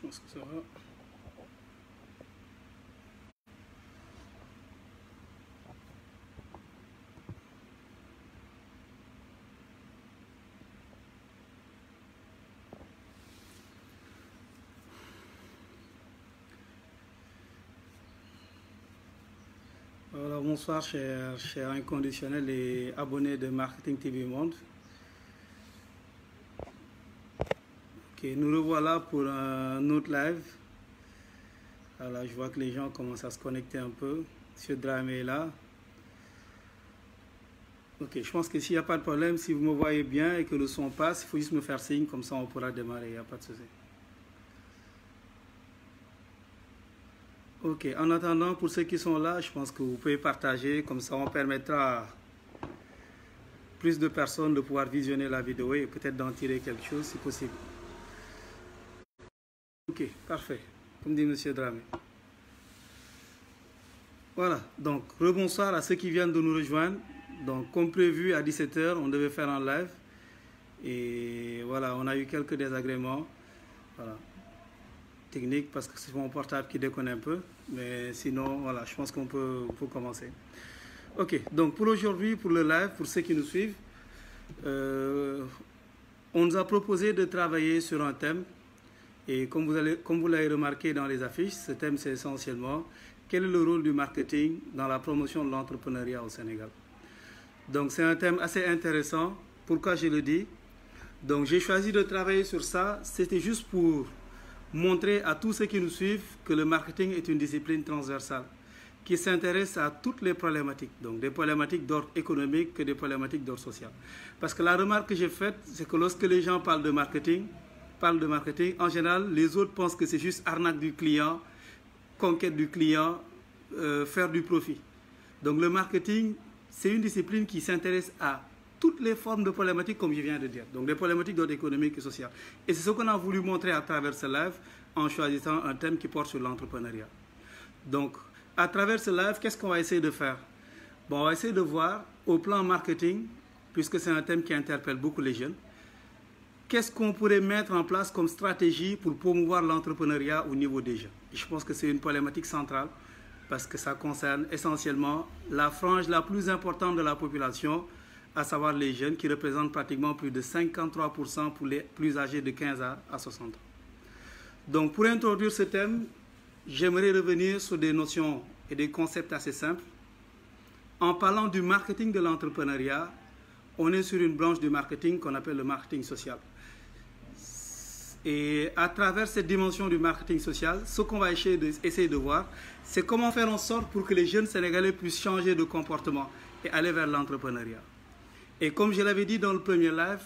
Je pense que ça va. Voilà, bonsoir chers inconditionnels et abonnés de Marketing TV Monde. Ok, nous revoilà pour un autre live. Voilà, je vois que les gens commencent à se connecter un peu. Monsieur Dramé est là. Ok, je pense que s'il n'y a pas de problème, si vous me voyez bien et que le son passe, il faut juste me faire signe, comme ça on pourra démarrer, il n'y a pas de souci. Ok, en attendant, pour ceux qui sont là, je pense que vous pouvez partager, comme ça on permettra à plus de personnes de pouvoir visionner la vidéo et peut-être d'en tirer quelque chose si possible. Ok, parfait, comme dit Monsieur Dramé. Voilà, donc rebonsoir à ceux qui viennent de nous rejoindre. Donc comme prévu à 17 h, on devait faire un live. Et voilà, on a eu quelques désagréments. Voilà. Technique parce que c'est mon portable qui déconne un peu. Mais sinon, voilà, je pense qu'on peut commencer. Ok, donc pour aujourd'hui, pour le live, pour ceux qui nous suivent, on nous a proposé de travailler sur un thème. Et comme vous l'avez remarqué dans les affiches, ce thème c'est essentiellement quel est le rôle du marketing dans la promotion de l'entrepreneuriat au Sénégal. Donc c'est un thème assez intéressant. Pourquoi je le dis? Donc j'ai choisi de travailler sur ça. C'était juste pour montrer à tous ceux qui nous suivent que le marketing est une discipline transversale qui s'intéresse à toutes les problématiques, donc des problématiques d'ordre économique que des problématiques d'ordre social. Parce que la remarque que j'ai faite, c'est que lorsque les gens parlent de marketing, en général, les autres pensent que c'est juste arnaque du client, conquête du client, faire du profit. Donc le marketing, c'est une discipline qui s'intéresse à toutes les formes de problématiques, comme je viens de dire. Donc des problématiques d'ordre économique et social. Et c'est ce qu'on a voulu montrer à travers ce live en choisissant un thème qui porte sur l'entrepreneuriat. Donc, à travers ce live, qu'est-ce qu'on va essayer de faire? Bon, on va essayer de voir au plan marketing, puisque c'est un thème qui interpelle beaucoup les jeunes, qu'est-ce qu'on pourrait mettre en place comme stratégie pour promouvoir l'entrepreneuriat au niveau des jeunes. Et je pense que c'est une problématique centrale parce que ça concerne essentiellement la frange la plus importante de la population, à savoir les jeunes qui représentent pratiquement plus de 53% pour les plus âgés de 15 à 60 ans. Donc pour introduire ce thème, j'aimerais revenir sur des notions et des concepts assez simples. En parlant du marketing de l'entrepreneuriat, on est sur une branche du marketing qu'on appelle le marketing social. Et à travers cette dimension du marketing social, ce qu'on va essayer de voir, c'est comment faire en sorte pour que les jeunes Sénégalais puissent changer de comportement et aller vers l'entrepreneuriat. Et comme je l'avais dit dans le premier live,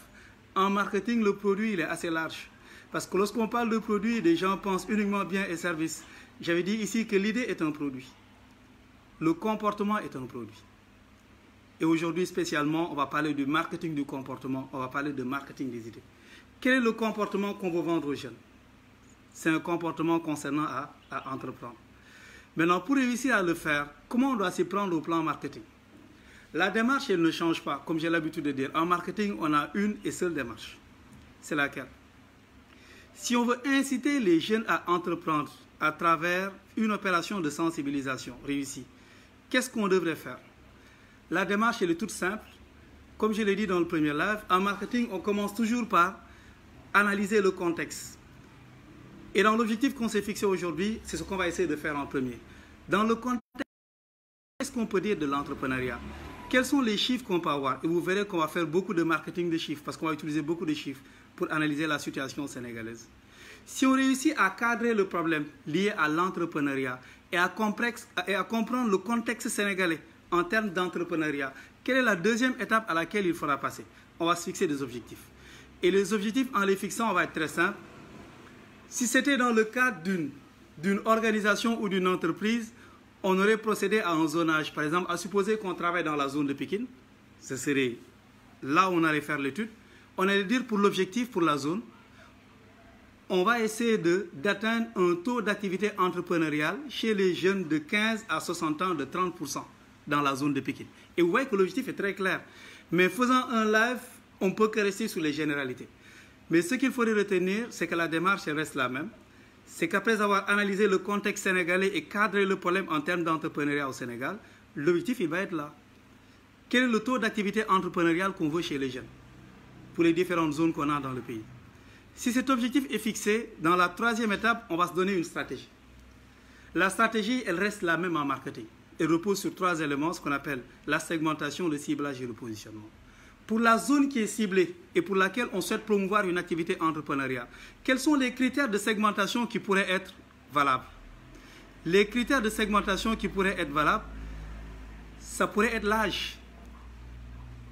en marketing, le produit il est assez large. Parce que lorsqu'on parle de produit, les gens pensent uniquement biens et services. J'avais dit ici que l'idée est un produit. Le comportement est un produit. Et aujourd'hui, spécialement, on va parler du marketing du comportement, on va parler de marketing des idées. Quel est le comportement qu'on veut vendre aux jeunes? C'est un comportement concernant à entreprendre. Maintenant, pour réussir à le faire, comment on doit s'y prendre au plan marketing? La démarche, elle ne change pas, comme j'ai l'habitude de dire. En marketing, on a une et seule démarche. C'est laquelle? Si on veut inciter les jeunes à entreprendre à travers une opération de sensibilisation réussie, qu'est-ce qu'on devrait faire? La démarche, elle est toute simple. Comme je l'ai dit dans le premier live, en marketing, on commence toujours par analyser le contexte. Et dans l'objectif qu'on s'est fixé aujourd'hui, c'est ce qu'on va essayer de faire en premier. Dans le contexte, qu'est-ce qu'on peut dire de l'entrepreneuriat? Quels sont les chiffres qu'on peut avoir? Et vous verrez qu'on va faire beaucoup de marketing de chiffres, parce qu'on va utiliser beaucoup de chiffres pour analyser la situation sénégalaise. Si on réussit à cadrer le problème lié à l'entrepreneuriat et à comprendre le contexte sénégalais en termes d'entrepreneuriat, quelle est la deuxième étape à laquelle il faudra passer? On va se fixer des objectifs. Et les objectifs, en les fixant, on va être très simple. Si c'était dans le cadre d'une organisation ou d'une entreprise, on aurait procédé à un zonage. Par exemple, à supposer qu'on travaille dans la zone de Pékin, ce serait là où on allait faire l'étude. On allait dire pour l'objectif, pour la zone, on va essayer d'atteindre un taux d'activité entrepreneuriale chez les jeunes de 15 à 60 ans de 30% dans la zone de Pékin. Et vous voyez que l'objectif est très clair. Mais faisant un live, on peut que rester sur les généralités. Mais ce qu'il faudrait retenir, c'est que la démarche reste la même. c'est qu'après avoir analysé le contexte sénégalais et cadré le problème en termes d'entrepreneuriat au Sénégal, l'objectif, il va être là. Quel est le taux d'activité entrepreneuriale qu'on veut chez les jeunes pour les différentes zones qu'on a dans le pays? Si cet objectif est fixé, dans la troisième étape, on va se donner une stratégie. La stratégie, elle reste la même en marketing. Elle repose sur 3 éléments, ce qu'on appelle la segmentation, le ciblage et le positionnement. Pour la zone qui est ciblée et pour laquelle on souhaite promouvoir une activité entrepreneuriale, quels sont les critères de segmentation qui pourraient être valables? Les critères de segmentation qui pourraient être valables, ça pourrait être l'âge.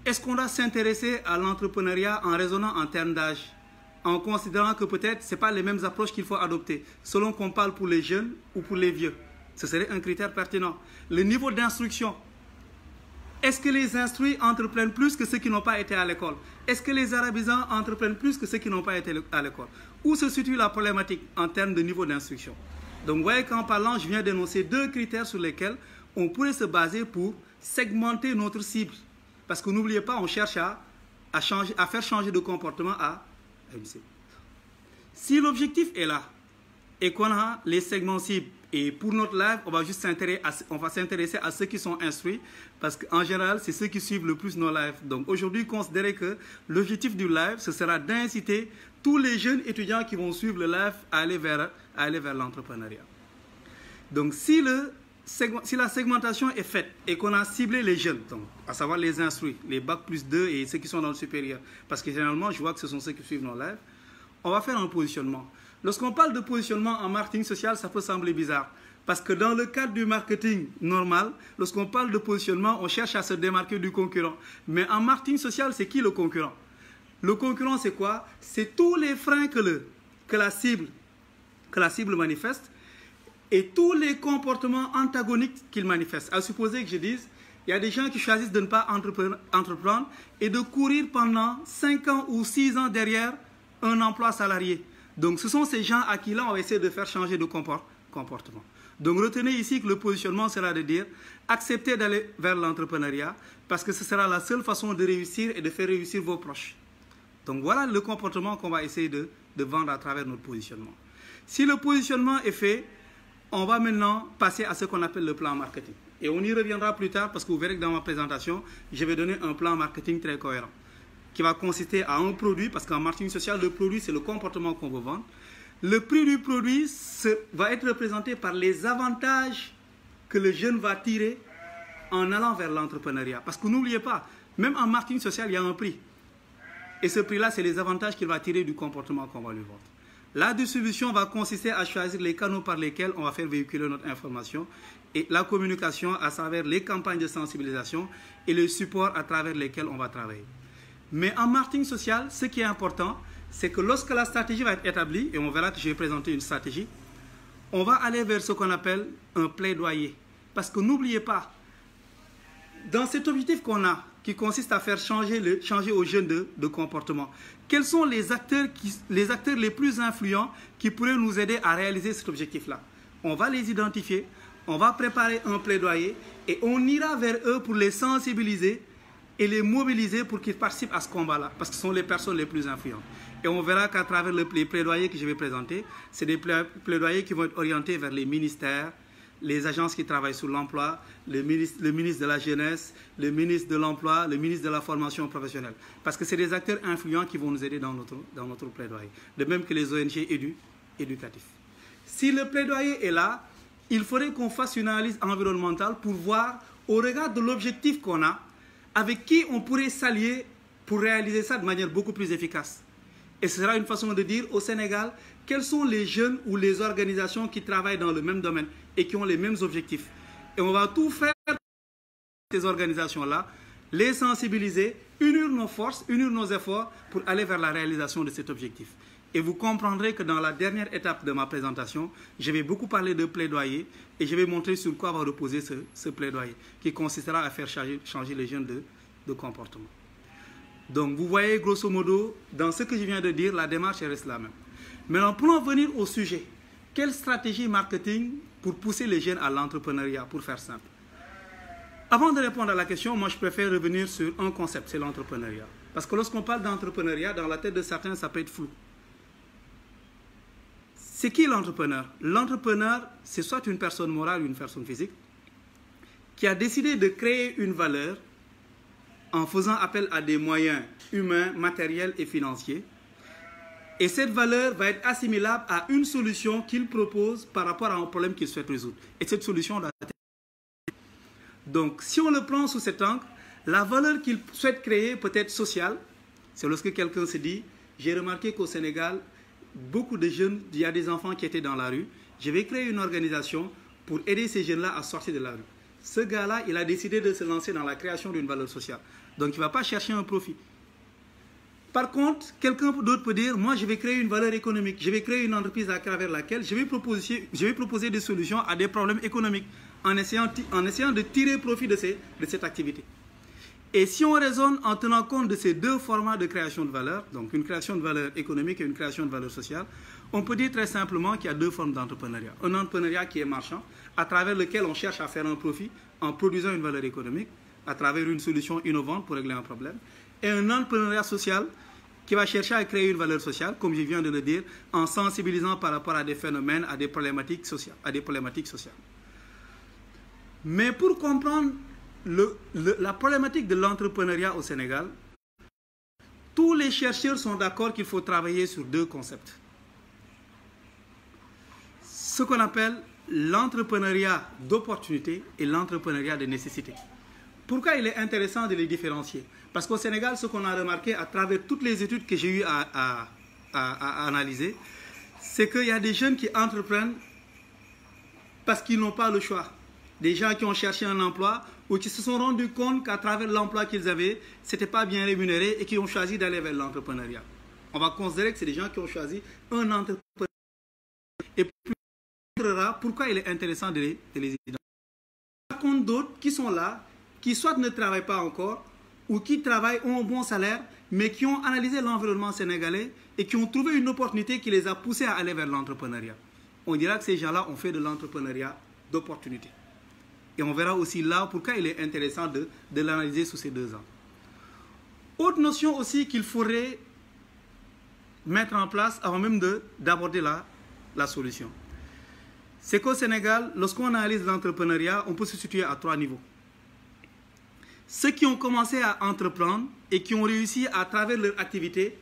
Est-ce qu'on doit s'intéresser à l'entrepreneuriat en raisonnant en termes d'âge, en considérant que peut-être ce n'est pas les mêmes approches qu'il faut adopter, selon qu'on parle pour les jeunes ou pour les vieux? Ce serait un critère pertinent. Le niveau d'instruction. Est-ce que les instruits entreprennent plus que ceux qui n'ont pas été à l'école? Est-ce que les arabisants entreprennent plus que ceux qui n'ont pas été à l'école? Où se situe la problématique en termes de niveau d'instruction? Donc vous voyez qu'en parlant, je viens d'énoncer 2 critères sur lesquels on pourrait se baser pour segmenter notre cible. Parce que n'oubliez pas, on cherche à faire changer de comportement à une cible. Si l'objectif est là et qu'on a les segments cibles, et pour notre live, on va juste s'intéresser à ceux qui sont instruits, parce qu'en général, c'est ceux qui suivent le plus nos lives. Donc aujourd'hui, considérez que l'objectif du live, ce sera d'inciter tous les jeunes étudiants qui vont suivre le live à aller vers l'entrepreneuriat. Donc si la segmentation est faite et qu'on a ciblé les jeunes, donc, à savoir les instruits, les bac plus 2 et ceux qui sont dans le supérieur, parce que généralement, je vois que ce sont ceux qui suivent nos lives, on va faire un positionnement. Lorsqu'on parle de positionnement en marketing social, ça peut sembler bizarre. Parce que dans le cadre du marketing normal, lorsqu'on parle de positionnement, on cherche à se démarquer du concurrent. Mais en marketing social, c'est qui le concurrent? Le concurrent, c'est quoi? C'est tous les freins que la cible manifeste et tous les comportements antagoniques qu'il manifeste. À supposer que je dise, il y a des gens qui choisissent de ne pas entreprendre et de courir pendant 5 ans ou 6 ans derrière un emploi salarié. Donc ce sont ces gens à qui là on va essayer de faire changer de comportement. Donc retenez ici que le positionnement sera de dire acceptez d'aller vers l'entrepreneuriat parce que ce sera la seule façon de réussir et de faire réussir vos proches. Donc voilà le comportement qu'on va essayer de vendre à travers notre positionnement. Si le positionnement est fait, on va maintenant passer à ce qu'on appelle le plan marketing. Et on y reviendra plus tard parce que vous verrez que dans ma présentation, je vais donner un plan marketing très cohérent, qui va consister à un produit, parce qu'en marketing social, le produit, c'est le comportement qu'on veut vendre. Le prix du produit va être représenté par les avantages que le jeune va tirer en allant vers l'entrepreneuriat. Parce que n'oubliez pas, même en marketing social, il y a un prix. Et ce prix-là, c'est les avantages qu'il va tirer du comportement qu'on va lui vendre. La distribution va consister à choisir les canaux par lesquels on va faire véhiculer notre information et la communication à travers les campagnes de sensibilisation et le support à travers lesquels on va travailler. Mais en marketing social, ce qui est important, c'est que lorsque la stratégie va être établie, et on verra que je vais présenter une stratégie, on va aller vers ce qu'on appelle un plaidoyer. Parce que n'oubliez pas, dans cet objectif qu'on a, qui consiste à faire changer aux jeunes de comportement, quels sont les acteurs les plus influents qui pourraient nous aider à réaliser cet objectif-là? On va les identifier, on va préparer un plaidoyer et on ira vers eux pour les sensibiliser et les mobiliser pour qu'ils participent à ce combat-là, parce que ce sont les personnes les plus influentes. Et on verra qu'à travers les plaidoyers que je vais présenter, c'est des plaidoyers qui vont être orientés vers les ministères, les agences qui travaillent sur l'emploi, le ministre de la Jeunesse, le ministre de l'Emploi, le ministre de la Formation professionnelle. Parce que c'est des acteurs influents qui vont nous aider dans notre plaidoyer. De même que les ONG éducatifs. Si le plaidoyer est là, il faudrait qu'on fasse une analyse environnementale pour voir, au regard de l'objectif qu'on a, avec qui on pourrait s'allier pour réaliser ça de manière beaucoup plus efficace. Et ce sera une façon de dire au Sénégal, quels sont les jeunes ou les organisations qui travaillent dans le même domaine et qui ont les mêmes objectifs. Et on va tout faire pour ces organisations-là, les sensibiliser, unir nos forces, unir nos efforts pour aller vers la réalisation de cet objectif. Et vous comprendrez que dans la dernière étape de ma présentation, je vais beaucoup parler de plaidoyer et je vais montrer sur quoi va reposer ce plaidoyer qui consistera à faire changer les jeunes de comportement. Donc vous voyez grosso modo, dans ce que je viens de dire, la démarche reste la même. Maintenant, pour en venir au sujet, quelle stratégie marketing pour pousser les jeunes à l'entrepreneuriat, pour faire simple? Avant de répondre à la question, moi je préfère revenir sur un concept, c'est l'entrepreneuriat. Parce que lorsqu'on parle d'entrepreneuriat, dans la tête de certains, ça peut être flou. C'est qui l'entrepreneur? L'entrepreneur, c'est soit une personne morale ou une personne physique qui a décidé de créer une valeur en faisant appel à des moyens humains, matériels et financiers. Et cette valeur va être assimilable à une solution qu'il propose par rapport à un problème qu'il souhaite résoudre. Et cette solution doit être... Donc, si on le prend sous cet angle, la valeur qu'il souhaite créer peut être sociale. C'est lorsque quelqu'un se dit, j'ai remarqué qu'au Sénégal, beaucoup de jeunes, il y a des enfants qui étaient dans la rue. Je vais créer une organisation pour aider ces jeunes-là à sortir de la rue. Ce gars-là, il a décidé de se lancer dans la création d'une valeur sociale. Donc, il ne va pas chercher un profit. Par contre, quelqu'un d'autre peut dire, moi, je vais créer une valeur économique. Je vais créer une entreprise à travers laquelle je vais proposer des solutions à des problèmes économiques en essayant de tirer profit de cette activité. Et si on raisonne en tenant compte de ces deux formats de création de valeur, donc une création de valeur économique et une création de valeur sociale, on peut dire très simplement qu'il y a deux formes d'entrepreneuriat. Un entrepreneuriat qui est marchand, à travers lequel on cherche à faire un profit en produisant une valeur économique, à travers une solution innovante pour régler un problème. Et un entrepreneuriat social qui va chercher à créer une valeur sociale, comme je viens de le dire, en sensibilisant par rapport à des phénomènes, à des problématiques sociales. Mais pour comprendre la problématique de l'entrepreneuriat au Sénégal, tous les chercheurs sont d'accord qu'il faut travailler sur deux concepts. Ce qu'on appelle l'entrepreneuriat d'opportunité et l'entrepreneuriat de nécessité. Pourquoi il est intéressant de les différencier? Parce qu'au Sénégal, ce qu'on a remarqué à travers toutes les études que j'ai eu à analyser, c'est qu'il y a des jeunes qui entreprennent parce qu'ils n'ont pas le choix. Des gens qui ont cherché un emploi ou qui se sont rendus compte qu'à travers l'emploi qu'ils avaient, ce n'était pas bien rémunéré et qui ont choisi d'aller vers l'entrepreneuriat. On va considérer que c'est des gens qui ont choisi un entrepreneuriat. Et puis, pourquoi il est intéressant de les identifier. Par contre, d'autres qui sont là, qui soit ne travaillent pas encore, ou qui travaillent, ont un bon salaire, mais qui ont analysé l'environnement sénégalais et qui ont trouvé une opportunité qui les a poussés à aller vers l'entrepreneuriat. On dira que ces gens-là ont fait de l'entrepreneuriat d'opportunité. Et on verra aussi là pourquoi il est intéressant de l'analyser sous ces deux angles. Autre notion aussi qu'il faudrait mettre en place avant même d'aborder la solution. C'est qu'au Sénégal, lorsqu'on analyse l'entrepreneuriat, on peut se situer à trois niveaux. Ceux qui ont commencé à entreprendre et qui ont réussi à travers leur activité,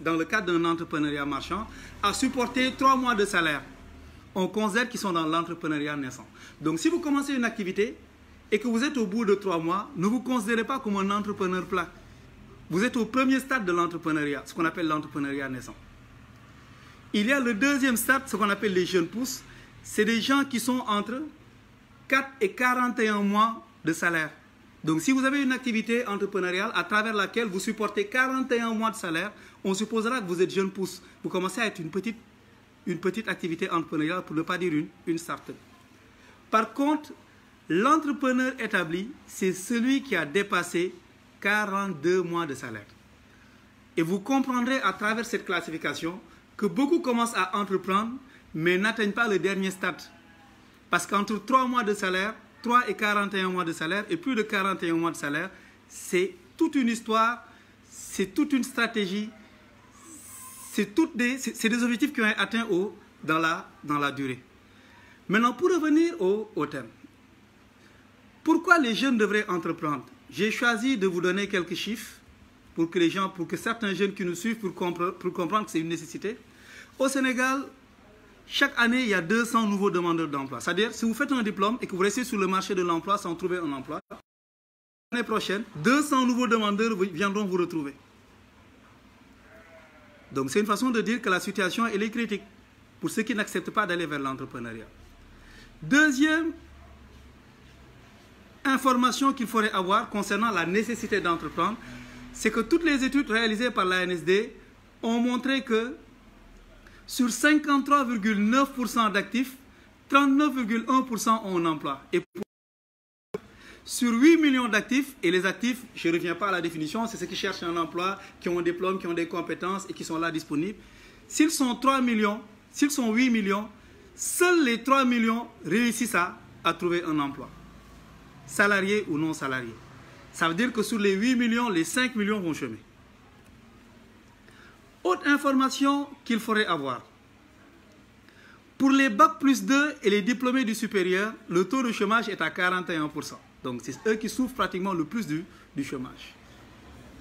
dans le cadre d'un entrepreneuriat marchand, à supporter 3 mois de salaire. On considère qu'ils sont dans l'entrepreneuriat naissant. Donc si vous commencez une activité et que vous êtes au bout de 3 mois, ne vous considérez pas comme un entrepreneur plat. Vous êtes au premier stade de l'entrepreneuriat, ce qu'on appelle l'entrepreneuriat naissant. Il y a le deuxième stade, ce qu'on appelle les jeunes pousses. C'est des gens qui sont entre 4 et 41 mois de salaire. Donc, si vous avez une activité entrepreneuriale à travers laquelle vous supportez 41 mois de salaire, on supposera que vous êtes jeune pousse. Vous commencez à être une petite activité entrepreneuriale, pour ne pas dire une start-up. Par contre, l'entrepreneur établi, c'est celui qui a dépassé 42 mois de salaire. Et vous comprendrez à travers cette classification que beaucoup commencent à entreprendre, mais n'atteignent pas le dernier stade. Parce qu'entre 3 mois de salaire, 3 et 41 mois de salaire et plus de 41 mois de salaire, c'est toute une histoire, c'est toute une stratégie, c'est des objectifs qui ont été atteints dans la durée. Maintenant, pour revenir au thème, pourquoi les jeunes devraient entreprendre? J'ai choisi de vous donner quelques chiffres pour que certains jeunes qui nous suivent pour comprendre que c'est une nécessité. Au Sénégal, chaque année, il y a 200 nouveaux demandeurs d'emploi. C'est-à-dire, si vous faites un diplôme et que vous restez sur le marché de l'emploi sans trouver un emploi, l'année prochaine, 200 nouveaux demandeurs viendront vous retrouver. Donc, c'est une façon de dire que la situation, elle est critique pour ceux qui n'acceptent pas d'aller vers l'entrepreneuriat. Deuxième information qu'il faudrait avoir concernant la nécessité d'entreprendre, c'est que toutes les études réalisées par l'ANSD ont montré que sur 53,9% d'actifs, 39,1% ont un emploi. Et sur 8 millions d'actifs, et les actifs, je ne reviens pas à la définition, c'est ceux qui cherchent un emploi, qui ont un diplôme, qui ont des compétences et qui sont là disponibles. S'ils sont 3 millions, s'ils sont 8 millions, seuls les 3 millions réussissent à trouver un emploi, salarié ou non salarié. Ça veut dire que sur les 8 millions, les 5 millions vont chômer. Autre information qu'il faudrait avoir. Pour les Bac plus 2 et les diplômés du supérieur, le taux de chômage est à 41%. Donc c'est eux qui souffrent pratiquement le plus du chômage.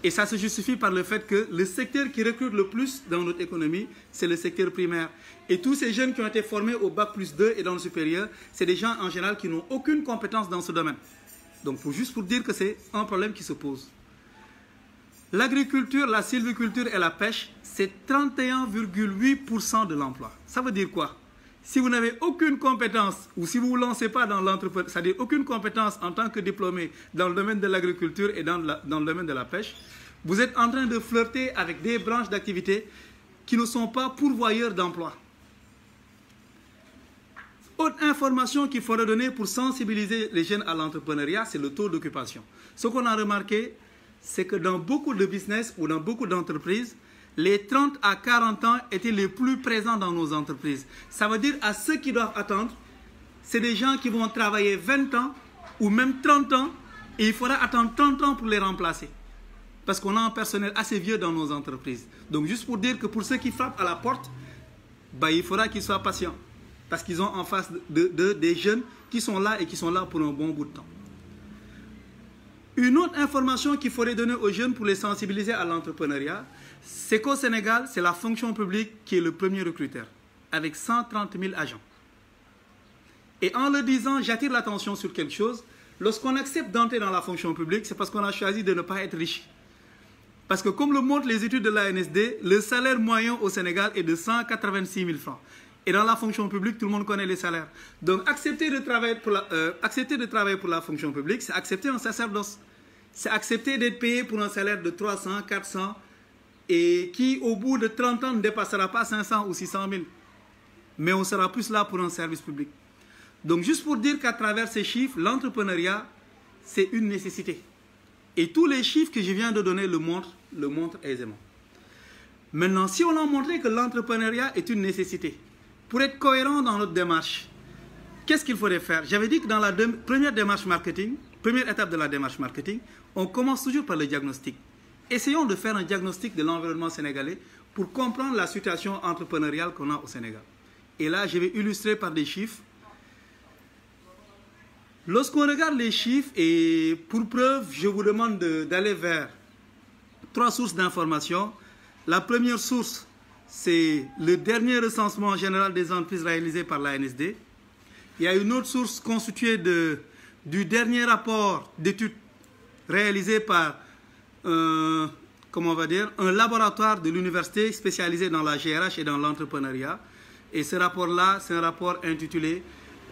Et ça se justifie par le fait que le secteur qui recrute le plus dans notre économie, c'est le secteur primaire. Et tous ces jeunes qui ont été formés au Bac plus 2 et dans le supérieur, c'est des gens en général qui n'ont aucune compétence dans ce domaine. Donc juste pour dire que c'est un problème qui se pose. L'agriculture, la sylviculture et la pêche, c'est 31,8% de l'emploi. Ça veut dire quoi? Si vous n'avez aucune compétence ou si vous ne vous lancez pas dans l'entrepreneuriat, c'est-à-dire aucune compétence en tant que diplômé dans le domaine de l'agriculture et dans le domaine de la pêche, vous êtes en train de flirter avec des branches d'activité qui ne sont pas pourvoyeurs d'emploi. Autre information qu'il faudrait donner pour sensibiliser les jeunes à l'entrepreneuriat, c'est le taux d'occupation. Ce qu'on a remarqué, c'est que dans beaucoup de business ou dans beaucoup d'entreprises, les 30 à 40 ans étaient les plus présents dans nos entreprises. Ça veut dire à ceux qui doivent attendre, c'est des gens qui vont travailler 20 ans ou même 30 ans et il faudra attendre 30 ans pour les remplacer. Parce qu'on a un personnel assez vieux dans nos entreprises. Donc juste pour dire que pour ceux qui frappent à la porte, il faudra qu'ils soient patients. Parce qu'ils ont en face des jeunes qui sont là et qui sont là pour un bon bout de temps. Une autre information qu'il faudrait donner aux jeunes pour les sensibiliser à l'entrepreneuriat, c'est qu'au Sénégal, c'est la fonction publique qui est le premier recruteur, avec 130 000 agents. Et en le disant, j'attire l'attention sur quelque chose. Lorsqu'on accepte d'entrer dans la fonction publique, c'est parce qu'on a choisi de ne pas être riche. Parce que comme le montrent les études de l'ANSD, le salaire moyen au Sénégal est de 186 000 francs. Et dans la fonction publique, tout le monde connaît les salaires. Donc accepter de travailler pour la fonction publique, c'est accepter un sacerdoce. C'est accepter d'être payé pour un salaire de 300, 400 et qui, au bout de 30 ans, ne dépassera pas 500 ou 600 000. Mais on sera plus là pour un service public. Donc, juste pour dire qu'à travers ces chiffres, l'entrepreneuriat, c'est une nécessité. Et tous les chiffres que je viens de donner le montrent aisément. Maintenant, si on a montré que l'entrepreneuriat est une nécessité, pour être cohérent dans notre démarche, qu'est-ce qu'il faudrait faire? J'avais dit que dans la première démarche marketing, première étape de la démarche marketing, on commence toujours par le diagnostic. Essayons de faire un diagnostic de l'environnement sénégalais pour comprendre la situation entrepreneuriale qu'on a au Sénégal. Et là, je vais illustrer par des chiffres. Lorsqu'on regarde les chiffres, et pour preuve, je vous demande d'aller vers 3 sources d'information. La première source, c'est le dernier recensement général des entreprises réalisé par l'ANSD. Il y a une autre source constituée du dernier rapport d'études réalisé par un laboratoire de l'université spécialisé dans la GRH et dans l'entrepreneuriat. Et ce rapport-là, c'est un rapport intitulé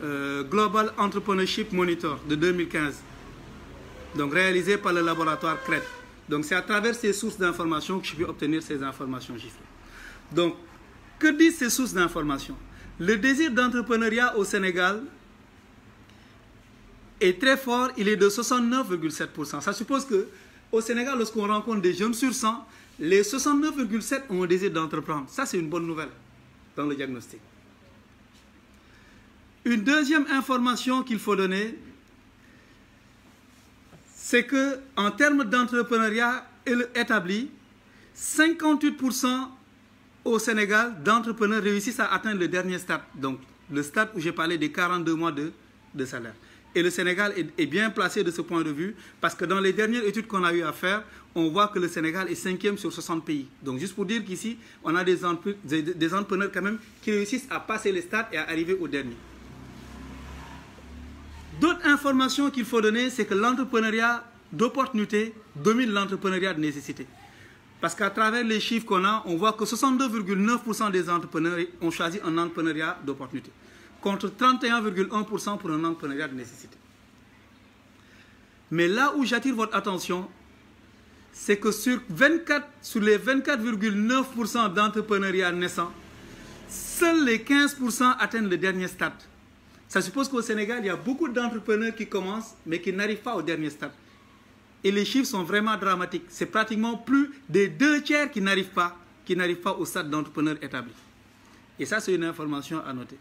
Global Entrepreneurship Monitor de 2015. Donc réalisé par le laboratoire CRED. Donc c'est à travers ces sources d'informations que je peux obtenir ces informations chiffrées. Donc, que disent ces sources d'informations? Le désir d'entrepreneuriat au Sénégal est très fort, il est de 69,7%. Ça suppose qu'au Sénégal, lorsqu'on rencontre des jeunes sur 100, les 69,7% ont un désir d'entreprendre. Ça, c'est une bonne nouvelle dans le diagnostic. Une deuxième information qu'il faut donner, c'est qu'en termes d'entrepreneuriat établi, 58% au Sénégal d'entrepreneurs réussissent à atteindre le dernier stade. Donc, le stade où j'ai parlé des 42 mois de salaire. Et le Sénégal est bien placé de ce point de vue parce que dans les dernières études qu'on a eu à faire, on voit que le Sénégal est 5e sur 60 pays. Donc, juste pour dire qu'ici, on a des entrepreneurs quand même qui réussissent à passer les stades et à arriver au dernier. D'autres informations qu'il faut donner, c'est que l'entrepreneuriat d'opportunité domine l'entrepreneuriat de nécessité. Parce qu'à travers les chiffres qu'on a, on voit que 62,9% des entrepreneurs ont choisi un entrepreneuriat d'opportunité, contre 31,1% pour un entrepreneuriat de nécessité. Mais là où j'attire votre attention, c'est que sur les 24,9% d'entrepreneuriat naissants, seuls les 15% atteignent le dernier stade. Ça suppose qu'au Sénégal, il y a beaucoup d'entrepreneurs qui commencent, mais qui n'arrivent pas au dernier stade. Et les chiffres sont vraiment dramatiques. C'est pratiquement plus des 2/3 qui n'arrivent pas au stade d'entrepreneur établi. Et ça, c'est une information à noter.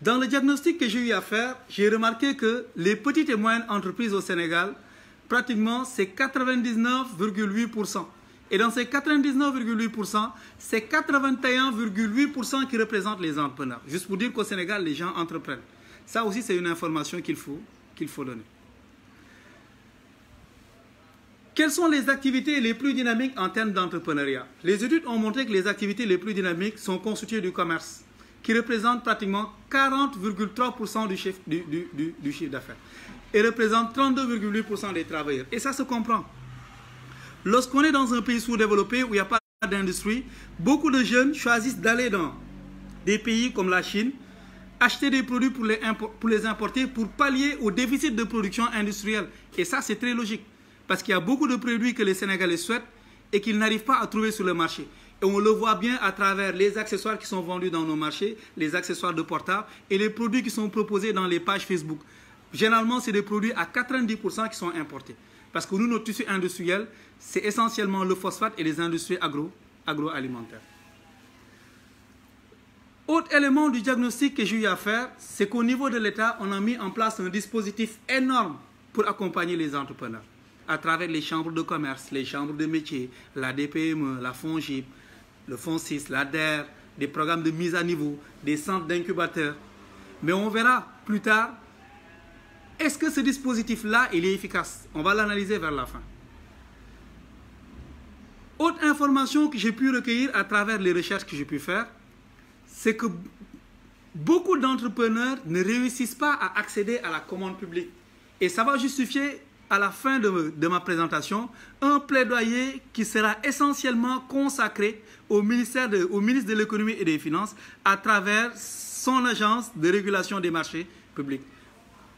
Dans le diagnostic que j'ai eu à faire, j'ai remarqué que les petites et moyennes entreprises au Sénégal, pratiquement, c'est 99,8%. Et dans ces 99,8%, c'est 81,8% qui représentent les entrepreneurs. Juste pour dire qu'au Sénégal, les gens entreprennent. Ça aussi, c'est une information qu'il faut donner. Quelles sont les activités les plus dynamiques en termes d'entrepreneuriat? Les études ont montré que les activités les plus dynamiques sont constituées du commerce, qui représente pratiquement 40,3% du chiffre d'affaires et représente 32,8% des travailleurs. Et ça se comprend. Lorsqu'on est dans un pays sous-développé où il n'y a pas d'industrie, beaucoup de jeunes choisissent d'aller dans des pays comme la Chine, acheter des produits pour les importer pour pallier au déficit de production industrielle. Et ça, c'est très logique. Parce qu'il y a beaucoup de produits que les Sénégalais souhaitent et qu'ils n'arrivent pas à trouver sur le marché. Et on le voit bien à travers les accessoires qui sont vendus dans nos marchés, les accessoires de portable et les produits qui sont proposés dans les pages Facebook. Généralement, c'est des produits à 90% qui sont importés. Parce que nous, notre tissu industriel, c'est essentiellement le phosphate et les industries agroalimentaires. Autre élément du diagnostic que j'ai eu à faire, c'est qu'au niveau de l'État, on a mis en place un dispositif énorme pour accompagner les entrepreneurs. À travers les chambres de commerce, les chambres de métiers, la DPME, la FONGIP, le FONSIS, la DER, des programmes de mise à niveau, des centres d'incubateurs. Mais on verra plus tard, est-ce que ce dispositif-là, il est efficace? On va l'analyser vers la fin. Autre information que j'ai pu recueillir à travers les recherches que j'ai pu faire, c'est que beaucoup d'entrepreneurs ne réussissent pas à accéder à la commande publique. Et ça va justifier, à la fin de ma présentation, un plaidoyer qui sera essentiellement consacré au ministre de l'économie et des finances à travers son agence de régulation des marchés publics.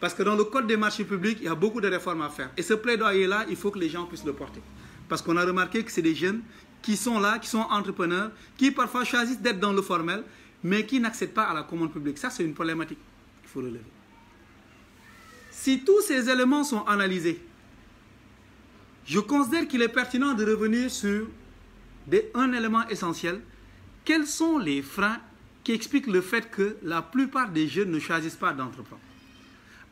Parce que dans le code des marchés publics, il y a beaucoup de réformes à faire. Et ce plaidoyer-là, il faut que les gens puissent le porter. Parce qu'on a remarqué que c'est des jeunes qui sont là, qui sont entrepreneurs, qui parfois choisissent d'être dans le formel, mais qui n'accèdent pas à la commande publique. Ça, c'est une problématique qu'il faut relever. Si tous ces éléments sont analysés, je considère qu'il est pertinent de revenir sur un élément essentiel. Quels sont les freins qui expliquent le fait que la plupart des jeunes ne choisissent pas d'entreprendre?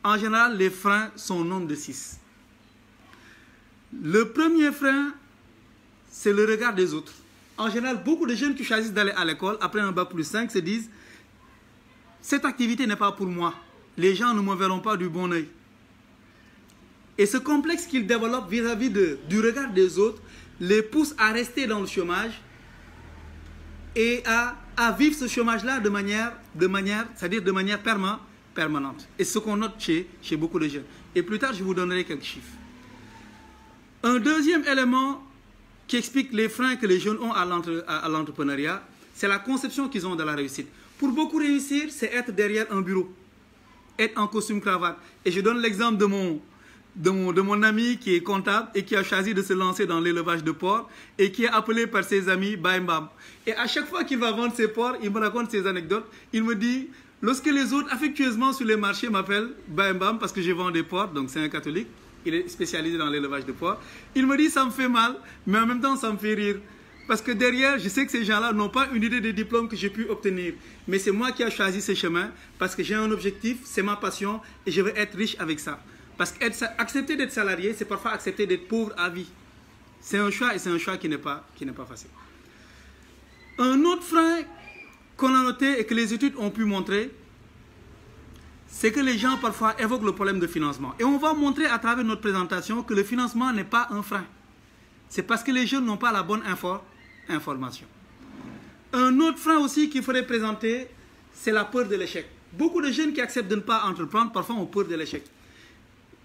En général, les freins sont au nombre de 6. Le premier frein, c'est le regard des autres. En général, beaucoup de jeunes qui choisissent d'aller à l'école, après un bac plus 5, se disent « Cette activité n'est pas pour moi. Les gens ne me verront pas du bon œil. » Et ce complexe qu'ils développent vis-à-vis du regard des autres les pousse à rester dans le chômage et à vivre ce chômage-là de manière permanente. Et ce qu'on note chez beaucoup de jeunes. Et plus tard, je vous donnerai quelques chiffres. Un deuxième élément qui explique les freins que les jeunes ont à l'entrepreneuriat, c'est la conception qu'ils ont de la réussite. Pour beaucoup réussir, c'est être derrière un bureau, être en costume-cravate. Et je donne l'exemple de mon ami qui est comptable et qui a choisi de se lancer dans l'élevage de porcs et qui est appelé par ses amis Baimbam. Et à chaque fois qu'il va vendre ses porcs, il me raconte ses anecdotes. Il me dit, lorsque les autres affectueusement sur les marchés m'appellent Baimbam parce que je vends des porcs, donc c'est un catholique, il est spécialisé dans l'élevage de porcs, il me dit ça me fait mal, mais en même temps ça me fait rire. Parce que derrière, je sais que ces gens-là n'ont pas une idée des diplômes que j'ai pu obtenir. Mais c'est moi qui ai choisi ce chemin parce que j'ai un objectif, c'est ma passion et je veux être riche avec ça. Parce qu'accepter d'être salarié, c'est parfois accepter d'être pauvre à vie. C'est un choix et c'est un choix qui n'est pas facile. Un autre frein qu'on a noté et que les études ont pu montrer, c'est que les gens parfois évoquent le problème de financement. Et on va montrer à travers notre présentation que le financement n'est pas un frein. C'est parce que les jeunes n'ont pas la bonne information. Un autre frein aussi qu'il faudrait présenter, c'est la peur de l'échec. Beaucoup de jeunes qui acceptent de ne pas entreprendre, parfois ont peur de l'échec.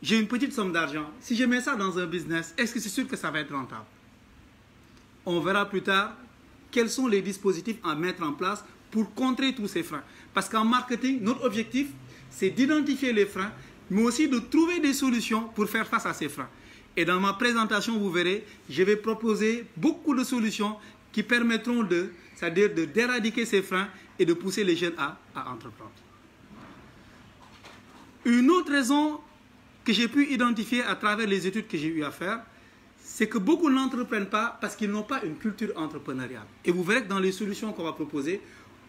J'ai une petite somme d'argent. Si je mets ça dans un business, est-ce que c'est sûr que ça va être rentable? On verra plus tard quels sont les dispositifs à mettre en place pour contrer tous ces freins. Parce qu'en marketing, notre objectif, c'est d'identifier les freins, mais aussi de trouver des solutions pour faire face à ces freins. Et dans ma présentation, vous verrez, je vais proposer beaucoup de solutions qui permettront d'éradiquer ces freins et de pousser les jeunes à entreprendre. Une autre raison que j'ai pu identifier à travers les études que j'ai eu à faire, c'est que beaucoup n'entreprennent pas parce qu'ils n'ont pas une culture entrepreneuriale. Et vous verrez que dans les solutions qu'on va proposer,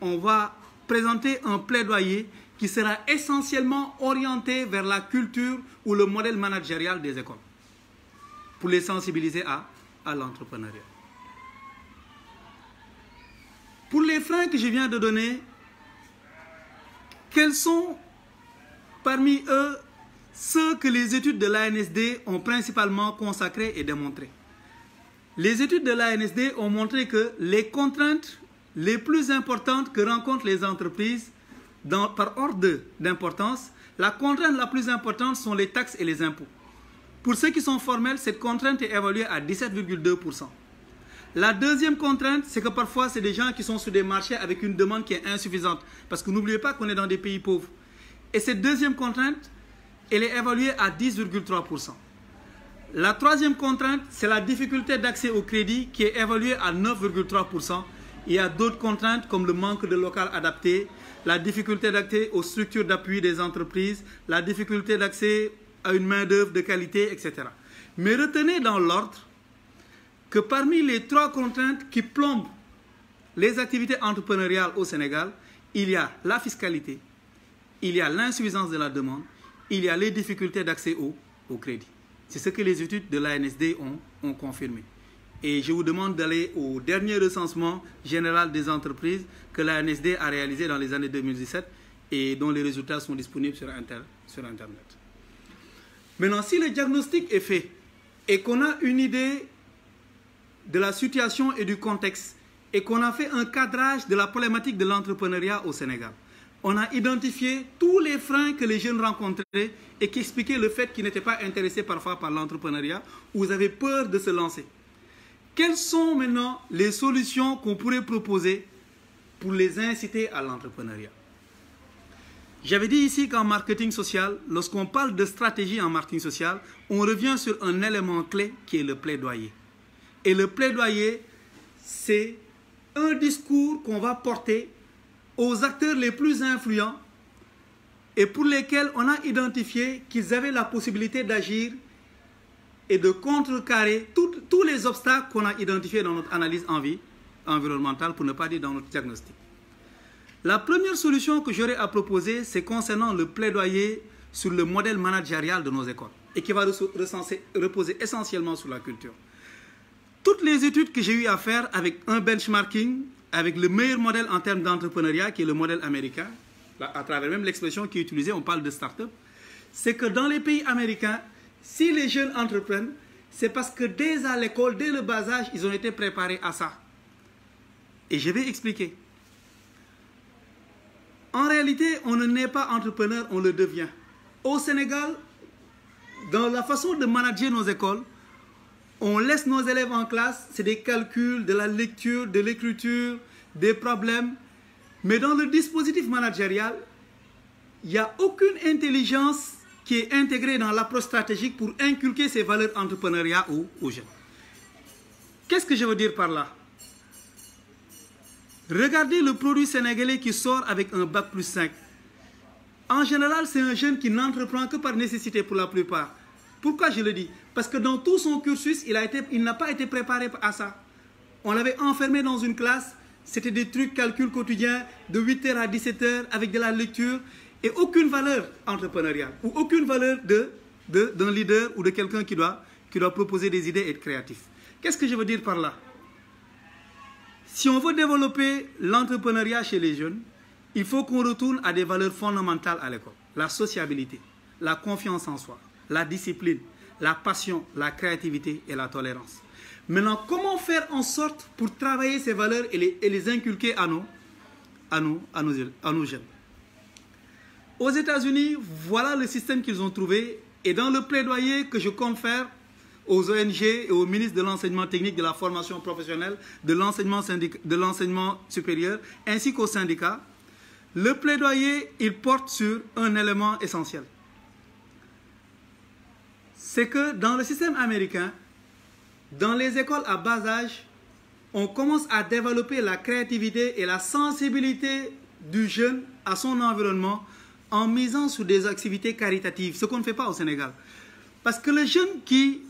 on va présenter un plaidoyer qui sera essentiellement orienté vers la culture ou le modèle managérial des écoles, pour les sensibiliser à l'entrepreneuriat. Pour les freins que je viens de donner, quels sont parmi eux ceux que les études de l'ANSD ont principalement consacrés et démontrés? Les études de l'ANSD ont montré que les contraintes les plus importantes que rencontrent les entreprises par ordre d'importance, la contrainte la plus importante sont les taxes et les impôts. Pour ceux qui sont formels, cette contrainte est évaluée à 17,2%. La deuxième contrainte, c'est que parfois, c'est des gens qui sont sur des marchés avec une demande qui est insuffisante. Parce que n'oubliez pas qu'on est dans des pays pauvres. Et cette deuxième contrainte, elle est évaluée à 10,3%. La troisième contrainte, c'est la difficulté d'accès au crédit qui est évaluée à 9,3%. Il y a d'autres contraintes comme le manque de local adapté, la difficulté d'accès aux structures d'appui des entreprises, la difficulté d'accès à une main-d'œuvre de qualité, etc. Mais retenez dans l'ordre que parmi les trois contraintes qui plombent les activités entrepreneuriales au Sénégal, il y a la fiscalité, il y a l'insuffisance de la demande, il y a les difficultés d'accès au crédit. C'est ce que les études de l'ANSD ont confirmé. Et je vous demande d'aller au dernier recensement général des entreprises que l'ANSD a réalisé dans les années 2017 et dont les résultats sont disponibles sur Internet. Maintenant, si le diagnostic est fait et qu'on a une idée de la situation et du contexte et qu'on a fait un cadrage de la problématique de l'entrepreneuriat au Sénégal, on a identifié tous les freins que les jeunes rencontraient et qui expliquaient le fait qu'ils n'étaient pas intéressés parfois par l'entrepreneuriat ou ils avaient peur de se lancer. Quelles sont maintenant les solutions qu'on pourrait proposer pour les inciter à l'entrepreneuriat? J'avais dit ici qu'en marketing social, lorsqu'on parle de stratégie en marketing social, on revient sur un élément clé qui est le plaidoyer. Et le plaidoyer, c'est un discours qu'on va porter aux acteurs les plus influents et pour lesquels on a identifié qu'ils avaient la possibilité d'agir et de contrecarrer tous les obstacles qu'on a identifiés dans notre analyse environnementale, pour ne pas dire dans notre diagnostic. La première solution que j'aurais à proposer, c'est concernant le plaidoyer sur le modèle managérial de nos écoles et qui va reposer essentiellement sur la culture. Toutes les études que j'ai eu à faire avec un benchmarking, avec le meilleur modèle en termes d'entrepreneuriat, qui est le modèle américain, à travers même l'expression qui est utilisée, on parle de start-up, c'est que dans les pays américains, si les jeunes entreprennent, c'est parce que dès à l'école, dès le bas âge, ils ont été préparés à ça. Et je vais expliquer. En réalité, on ne naît pas entrepreneur, on le devient. Au Sénégal, dans la façon de manager nos écoles, on laisse nos élèves en classe, c'est des calculs, de la lecture, de l'écriture, des problèmes. Mais dans le dispositif managérial, il n'y a aucune intelligence qui est intégrée dans l'approche stratégique pour inculquer ces valeurs entrepreneuriales aux jeunes. Qu'est-ce que je veux dire par là? Regardez le produit sénégalais qui sort avec un bac plus 5. En général, c'est un jeune qui n'entreprend que par nécessité pour la plupart. Pourquoi je le dis? Parce que dans tout son cursus, il n'a pas été préparé à ça. On l'avait enfermé dans une classe, c'était des trucs, calculs quotidiens, de 8h à 17h, avec de la lecture, et aucune valeur entrepreneuriale, ou aucune valeur d'un leader ou de quelqu'un qui doit proposer des idées et être créatif. Qu'est-ce que je veux dire par là? Si on veut développer l'entrepreneuriat chez les jeunes, il faut qu'on retourne à des valeurs fondamentales à l'école. La sociabilité, la confiance en soi, la discipline, la passion, la créativité et la tolérance. Maintenant, comment faire en sorte pour travailler ces valeurs et les inculquer à nos jeunes? Aux États-Unis, voilà le système qu'ils ont trouvé. Et dans le plaidoyer que je compte faire aux ONG et aux ministres de l'enseignement technique, de la formation professionnelle, de l'enseignement supérieur, ainsi qu'aux syndicats, le plaidoyer, il porte sur un élément essentiel. C'est que dans le système américain, dans les écoles à bas âge, on commence à développer la créativité et la sensibilité du jeune à son environnement en misant sur des activités caritatives, ce qu'on ne fait pas au Sénégal. Parce que le jeune qui,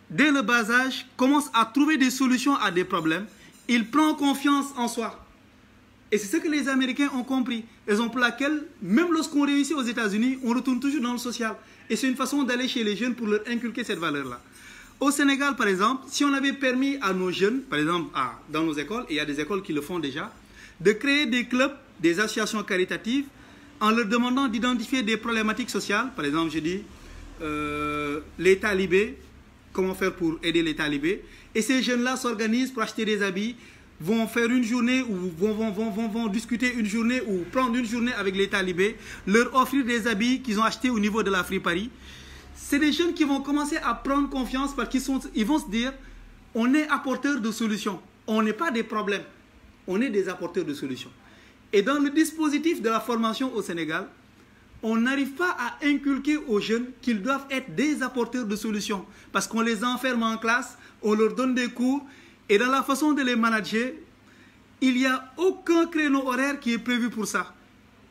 dès le bas âge, commence à trouver des solutions à des problèmes, il prend confiance en soi. Et c'est ce que les Américains ont compris. Raison pour laquelle, même lorsqu'on réussit aux États-Unis, on retourne toujours dans le social. Et c'est une façon d'aller chez les jeunes pour leur inculquer cette valeur-là. Au Sénégal, par exemple, si on avait permis à nos jeunes, par exemple dans nos écoles, et il y a des écoles qui le font déjà, de créer des clubs, des associations caritatives, en leur demandant d'identifier des problématiques sociales. Par exemple, je dis les talibés, comment faire pour aider les talibés. Et ces jeunes-là s'organisent pour acheter des habits, vont faire une journée ou vont discuter une journée ou prendre une journée avec les talibés, leur offrir des habits qu'ils ont achetés au niveau de la friperie. C'est des jeunes qui vont commencer à prendre confiance parce qu'ils vont se dire, on est apporteurs de solutions. On n'est pas des problèmes, on est des apporteurs de solutions. Et dans le dispositif de la formation au Sénégal, on n'arrive pas à inculquer aux jeunes qu'ils doivent être des apporteurs de solutions. Parce qu'on les enferme en classe, on leur donne des cours, et dans la façon de les manager, il n'y a aucun créneau horaire qui est prévu pour ça.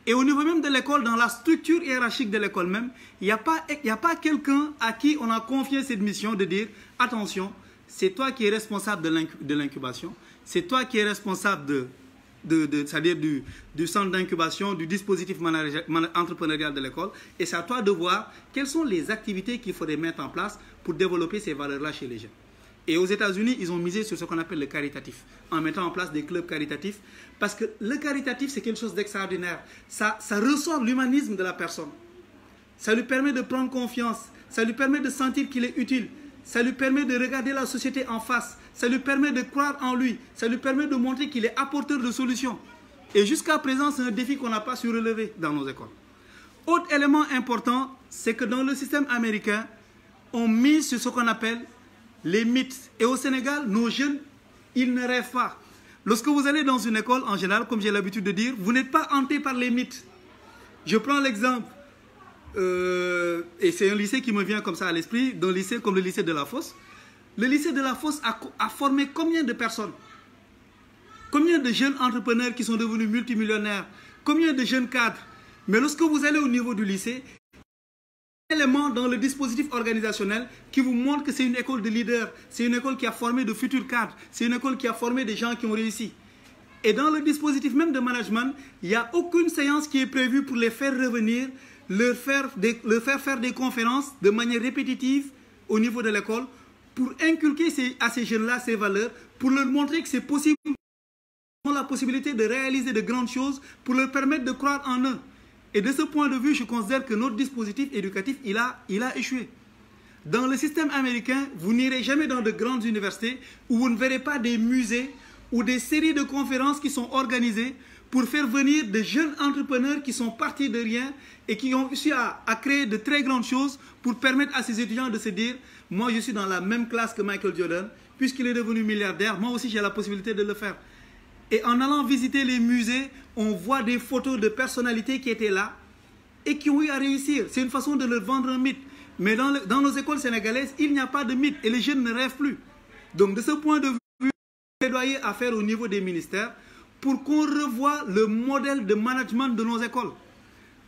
Et au niveau même de l'école, dans la structure hiérarchique de l'école même, il n'y a pas quelqu'un à qui on a confié cette mission de dire, attention, c'est toi qui es responsable de l'incubation, c'est toi qui es responsable c'est-à-dire du centre d'incubation, du dispositif entrepreneurial de l'école, et c'est à toi de voir quelles sont les activités qu'il faudrait mettre en place pour développer ces valeurs-là chez les jeunes. Et aux États-Unis, ils ont misé sur ce qu'on appelle le caritatif, en mettant en place des clubs caritatifs, parce que le caritatif, c'est quelque chose d'extraordinaire. Ça ressort l'humanisme de la personne. Ça lui permet de prendre confiance, ça lui permet de sentir qu'il est utile, ça lui permet de regarder la société en face, ça lui permet de croire en lui, ça lui permet de montrer qu'il est apporteur de solutions. Et jusqu'à présent, c'est un défi qu'on n'a pas su relever dans nos écoles. Autre élément important, c'est que dans le système américain, on mise sur ce qu'on appelle les mythes. Et au Sénégal, nos jeunes, ils ne rêvent pas. Lorsque vous allez dans une école, en général, comme j'ai l'habitude de dire, vous n'êtes pas hanté par les mythes. Je prends l'exemple, et c'est un lycée qui me vient comme ça à l'esprit, d'un lycée comme le lycée de la Fosse. Le lycée de la Fosse a formé combien de personnes? Combien de jeunes entrepreneurs qui sont devenus multimillionnaires? Combien de jeunes cadres? Mais lorsque vous allez au niveau du lycée, élément dans le dispositif organisationnel qui vous montre que c'est une école de leaders, c'est une école qui a formé de futurs cadres, c'est une école qui a formé des gens qui ont réussi. Et dans le dispositif même de management, il n'y a aucune séance qui est prévue pour les faire revenir, leur faire faire des conférences de manière répétitive au niveau de l'école pour inculquer à ces jeunes-là ces valeurs, pour leur montrer que c'est possible, qu'ils ont la possibilité de réaliser de grandes choses, pour leur permettre de croire en eux. Et de ce point de vue, je considère que notre dispositif éducatif, il a échoué. Dans le système américain, vous n'irez jamais dans de grandes universités où vous ne verrez pas des musées ou des séries de conférences qui sont organisées pour faire venir de jeunes entrepreneurs qui sont partis de rien et qui ont réussi à créer de très grandes choses pour permettre à ces étudiants de se dire « Moi, je suis dans la même classe que Michael Jordan, puisqu'il est devenu milliardaire, moi aussi j'ai la possibilité de le faire. » Et en allant visiter les musées, on voit des photos de personnalités qui étaient là et qui ont eu à réussir. C'est une façon de leur vendre un mythe. Mais dans nos écoles sénégalaises, il n'y a pas de mythe et les jeunes ne rêvent plus. Donc de ce point de vue, plaidoyer à faire au niveau des ministères pour qu'on revoie le modèle de management de nos écoles.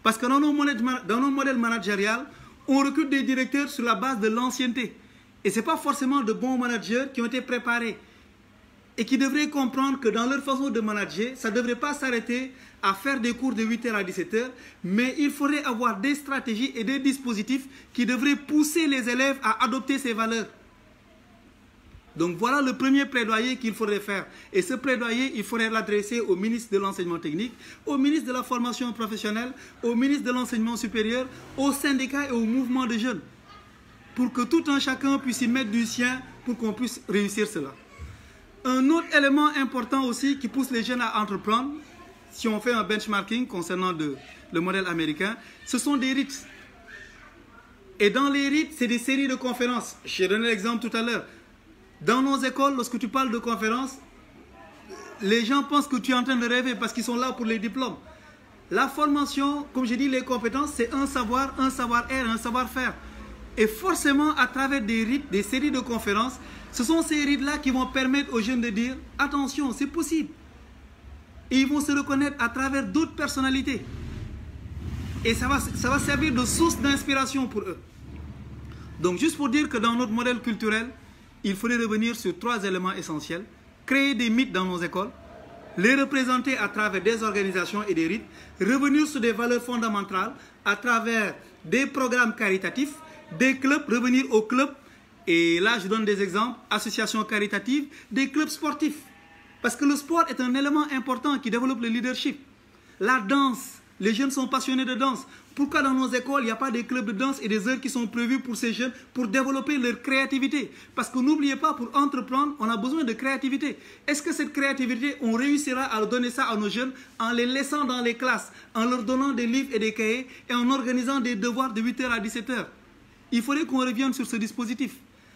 Parce que dans nos modèles managériels, on recrute des directeurs sur la base de l'ancienneté. Et ce n'est pas forcément de bons managers qui ont été préparés. Et qui devraient comprendre que dans leur façon de manager, ça ne devrait pas s'arrêter à faire des cours de 8h à 17h, mais il faudrait avoir des stratégies et des dispositifs qui devraient pousser les élèves à adopter ces valeurs. Donc voilà le premier plaidoyer qu'il faudrait faire. Et ce plaidoyer, il faudrait l'adresser au ministre de l'enseignement technique, au ministre de la formation professionnelle, au ministre de l'enseignement supérieur, aux syndicats et aux mouvements de jeunes, pour que tout un chacun puisse y mettre du sien pour qu'on puisse réussir cela. Un autre élément important aussi qui pousse les jeunes à entreprendre, si on fait un benchmarking concernant le modèle américain, ce sont des rites. Et dans les rites, c'est des séries de conférences. J'ai donné l'exemple tout à l'heure. Dans nos écoles, lorsque tu parles de conférences, les gens pensent que tu es en train de rêver parce qu'ils sont là pour les diplômes. La formation, comme j'ai dit, les compétences, c'est un savoir, un savoir-être, un savoir-faire. Et forcément, à travers des rites, des séries de conférences, ce sont ces rites-là qui vont permettre aux jeunes de dire « Attention, c'est possible ». Et ils vont se reconnaître à travers d'autres personnalités. Et ça va servir de source d'inspiration pour eux. Donc, juste pour dire que dans notre modèle culturel, il faudrait revenir sur 3 éléments essentiels. Créer des mythes dans nos écoles, les représenter à travers des organisations et des rites, revenir sur des valeurs fondamentales à travers des programmes caritatifs, des clubs, revenir aux clubs. Et là, je donne des exemples, associations caritatives, des clubs sportifs. Parce que le sport est un élément important qui développe le leadership. La danse, les jeunes sont passionnés de danse. Pourquoi dans nos écoles, il n'y a pas des clubs de danse et des heures qui sont prévues pour ces jeunes pour développer leur créativité? Parce que n'oubliez pas, pour entreprendre, on a besoin de créativité. Est-ce que cette créativité, on réussira à donner ça à nos jeunes en les laissant dans les classes, en leur donnant des livres et des cahiers et en organisant des devoirs de 8h à 17h? Il faudrait qu'on revienne sur ce dispositif.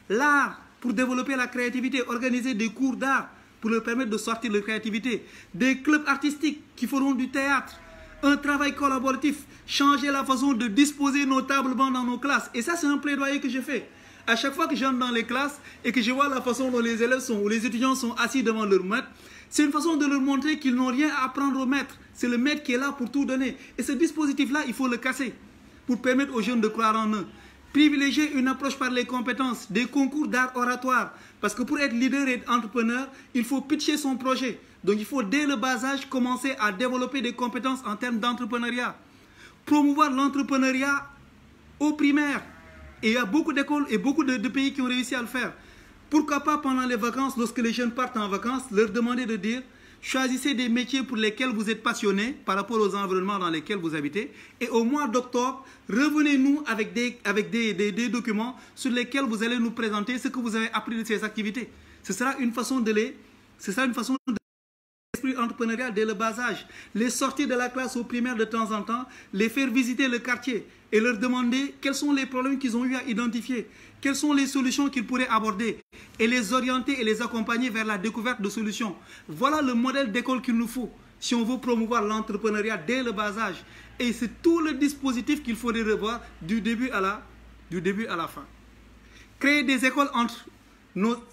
L'art, pour développer la créativité, organiser des cours d'art pour leur permettre de sortir leur créativité, des clubs artistiques qui feront du théâtre, un travail collaboratif, changer la façon de disposer nos tables bancs dans nos classes. Et ça, c'est un plaidoyer que je fais. À chaque fois que j'entre dans les classes et que je vois la façon dont les élèves sont, ou les étudiants sont assis devant leur maître, c'est une façon de leur montrer qu'ils n'ont rien à apprendre au maître. C'est le maître qui est là pour tout donner. Et ce dispositif-là, il faut le casser pour permettre aux jeunes de croire en eux. Privilégier une approche par les compétences, des concours d'art oratoire. Parce que pour être leader et entrepreneur, il faut pitcher son projet. Donc il faut dès le bas âge commencer à développer des compétences en termes d'entrepreneuriat. Promouvoir l'entrepreneuriat au primaire. Et il y a beaucoup d'écoles et beaucoup de pays qui ont réussi à le faire. Pourquoi pas pendant les vacances, lorsque les jeunes partent en vacances, leur demander de dire: choisissez des métiers pour lesquels vous êtes passionné par rapport aux environnements dans lesquels vous habitez. Et au mois d'octobre, revenez-nous avec des documents sur lesquels vous allez nous présenter ce que vous avez appris de ces activités. Ce sera une façon de l'esprit entrepreneurial dès le bas âge. Les sortir de la classe au primaire de temps en temps, les faire visiter le quartier et leur demander quels sont les problèmes qu'ils ont eu à identifier, quelles sont les solutions qu'ils pourraient aborder et les orienter et les accompagner vers la découverte de solutions. Voilà le modèle d'école qu'il nous faut si on veut promouvoir l'entrepreneuriat dès le bas âge. Et c'est tout le dispositif qu'il faudrait revoir du début à la fin. Créer des écoles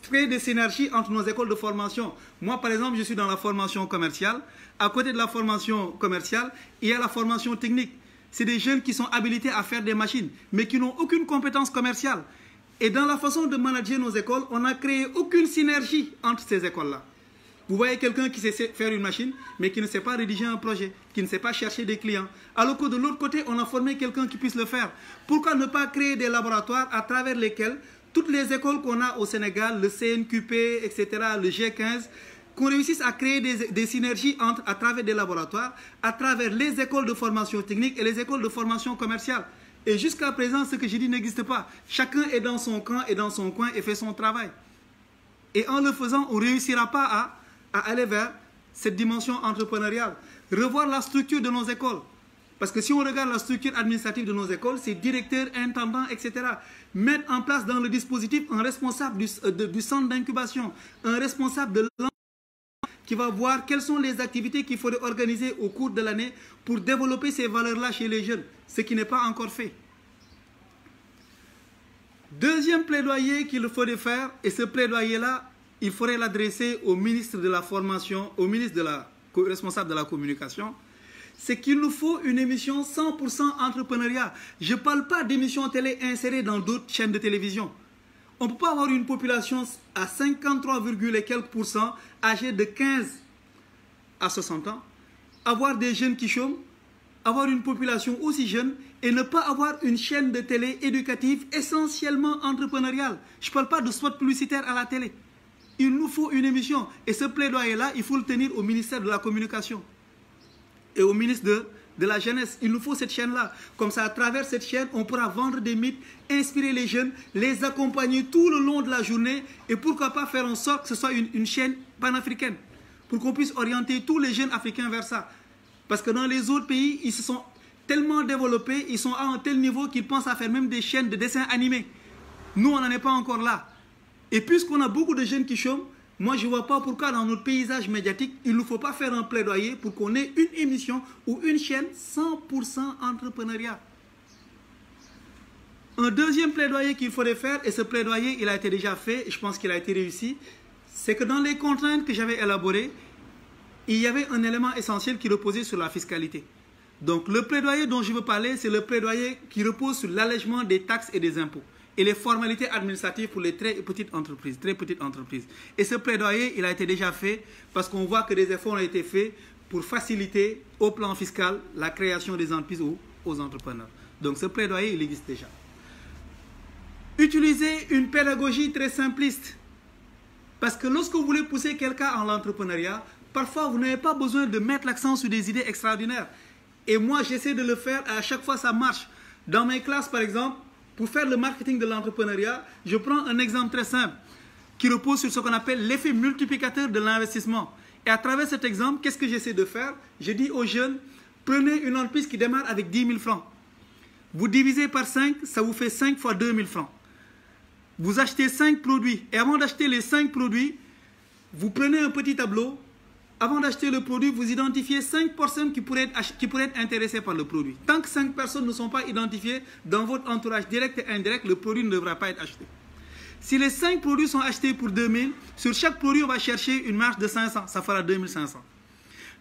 créer des synergies entre nos écoles de formation. Moi, par exemple, je suis dans la formation commerciale. À côté de la formation commerciale, il y a la formation technique. C'est des jeunes qui sont habilités à faire des machines, mais qui n'ont aucune compétence commerciale. Et dans la façon de manager nos écoles, on n'a créé aucune synergie entre ces écoles-là. Vous voyez quelqu'un qui sait faire une machine, mais qui ne sait pas rédiger un projet, qui ne sait pas chercher des clients. Alors que de l'autre côté, on a formé quelqu'un qui puisse le faire. Pourquoi ne pas créer des laboratoires à travers lesquels toutes les écoles qu'on a au Sénégal, le CNQP, etc., le G15, qu'on réussisse à créer des synergies à travers des laboratoires, à travers les écoles de formation technique et les écoles de formation commerciale. Et jusqu'à présent, ce que j'ai dit n'existe pas. Chacun est dans son camp et dans son coin et fait son travail. Et en le faisant, on ne réussira pas à aller vers cette dimension entrepreneuriale. Revoir la structure de nos écoles. Parce que si on regarde la structure administrative de nos écoles, c'est directeur, intendant, etc. Mettre en place dans le dispositif un responsable du centre d'incubation, un responsable de l'enseignement qui va voir quelles sont les activités qu'il faudrait organiser au cours de l'année pour développer ces valeurs-là chez les jeunes, ce qui n'est pas encore fait. Deuxième plaidoyer qu'il faudrait faire, et ce plaidoyer-là, il faudrait l'adresser au ministre de la Formation, au ministre responsable de la Communication, c'est qu'il nous faut une émission 100% entrepreneuriat. Je ne parle pas d'émissions télé insérées dans d'autres chaînes de télévision. On ne peut pas avoir une population à 53, et quelques % âgée de 15 à 60 ans, avoir des jeunes qui chôment, avoir une population aussi jeune et ne pas avoir une chaîne de télé éducative essentiellement entrepreneuriale. Je ne parle pas de spot publicitaire à la télé. Il nous faut une émission. Et ce plaidoyer-là, il faut le tenir au ministère de la Communication et au ministre de la Jeunesse. Il nous faut cette chaîne-là. Comme ça, à travers cette chaîne, on pourra vendre des mythes, inspirer les jeunes, les accompagner tout le long de la journée et pourquoi pas faire en sorte que ce soit une chaîne panafricaine pour qu'on puisse orienter tous les jeunes africains vers ça. Parce que dans les autres pays, ils se sont tellement développés, ils sont à un tel niveau qu'ils pensent à faire même des chaînes de dessins animés. Nous, on n'en est pas encore là. Et puisqu'on a beaucoup de jeunes qui chôment, moi, je ne vois pas pourquoi dans notre paysage médiatique, il ne nous faut pas faire un plaidoyer pour qu'on ait une émission ou une chaîne 100% entrepreneuriat. Un deuxième plaidoyer qu'il faudrait faire, et ce plaidoyer, il a été déjà fait, et je pense qu'il a été réussi, c'est que dans les contraintes que j'avais élaborées, il y avait un élément essentiel qui reposait sur la fiscalité. Donc, le plaidoyer dont je veux parler, c'est le plaidoyer qui repose sur l'allègement des taxes et des impôts et les formalités administratives pour les très petites entreprises. Et ce plaidoyer, il a été déjà fait parce qu'on voit que des efforts ont été faits pour faciliter au plan fiscal la création des entreprises aux entrepreneurs. Donc ce plaidoyer, il existe déjà. Utiliser une pédagogie très simpliste. Parce que lorsque vous voulez pousser quelqu'un en l'entrepreneuriat, parfois vous n'avez pas besoin de mettre l'accent sur des idées extraordinaires. Et moi, j'essaie de le faire, à chaque fois ça marche. Dans mes classes, par exemple, pour faire le marketing de l'entrepreneuriat, je prends un exemple très simple qui repose sur ce qu'on appelle l'effet multiplicateur de l'investissement. Et à travers cet exemple, qu'est-ce que j'essaie de faire? Je dis aux jeunes, prenez une entreprise qui démarre avec 10 000 francs. Vous divisez par 5, ça vous fait 5 fois 2 000 francs. Vous achetez 5 produits. Et avant d'acheter les 5 produits, vous prenez un petit tableau. Avant d'acheter le produit, vous identifiez 5 personnes qui pourraient être intéressées par le produit. Tant que 5 personnes ne sont pas identifiées dans votre entourage direct et indirect, le produit ne devra pas être acheté. Si les 5 produits sont achetés pour 2 000, sur chaque produit, on va chercher une marge de 500. Ça fera 2 500.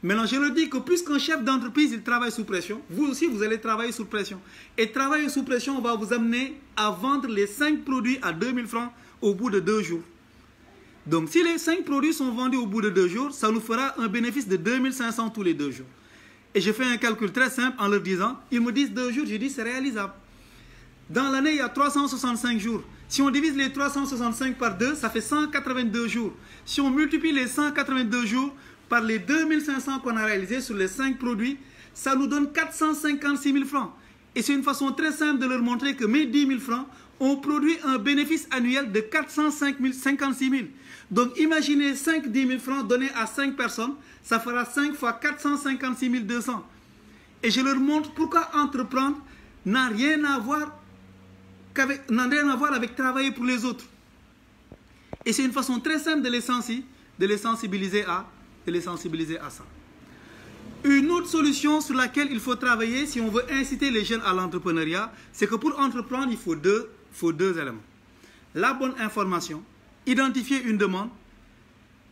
Maintenant, je leur dis que puisqu'un chef d'entreprise, il travaille sous pression, vous aussi, vous allez travailler sous pression. Et travailler sous pression va vous amener à vendre les 5 produits à 2 000 francs au bout de 2 jours. Donc, si les 5 produits sont vendus au bout de 2 jours, ça nous fera un bénéfice de 2 500 tous les 2 jours. Et je fais un calcul très simple en leur disant, ils me disent 2 jours, je dis c'est réalisable. Dans l'année, il y a 365 jours. Si on divise les 365 par 2, ça fait 182 jours. Si on multiplie les 182 jours par les 2500 qu'on a réalisés sur les 5 produits, ça nous donne 456 000 francs. Et c'est une façon très simple de leur montrer que mes 10 000 francs ont produit un bénéfice annuel de 456 000. Donc imaginez 10 000 francs donnés à 5 personnes, ça fera 5 fois 456 200. Et je leur montre pourquoi entreprendre n'a rien à voir avec travailler pour les autres. Et c'est une façon très simple de les sensibiliser à ça. Une autre solution sur laquelle il faut travailler si on veut inciter les jeunes à l'entrepreneuriat, c'est que pour entreprendre, il faut deux éléments. La bonne information, identifier une demande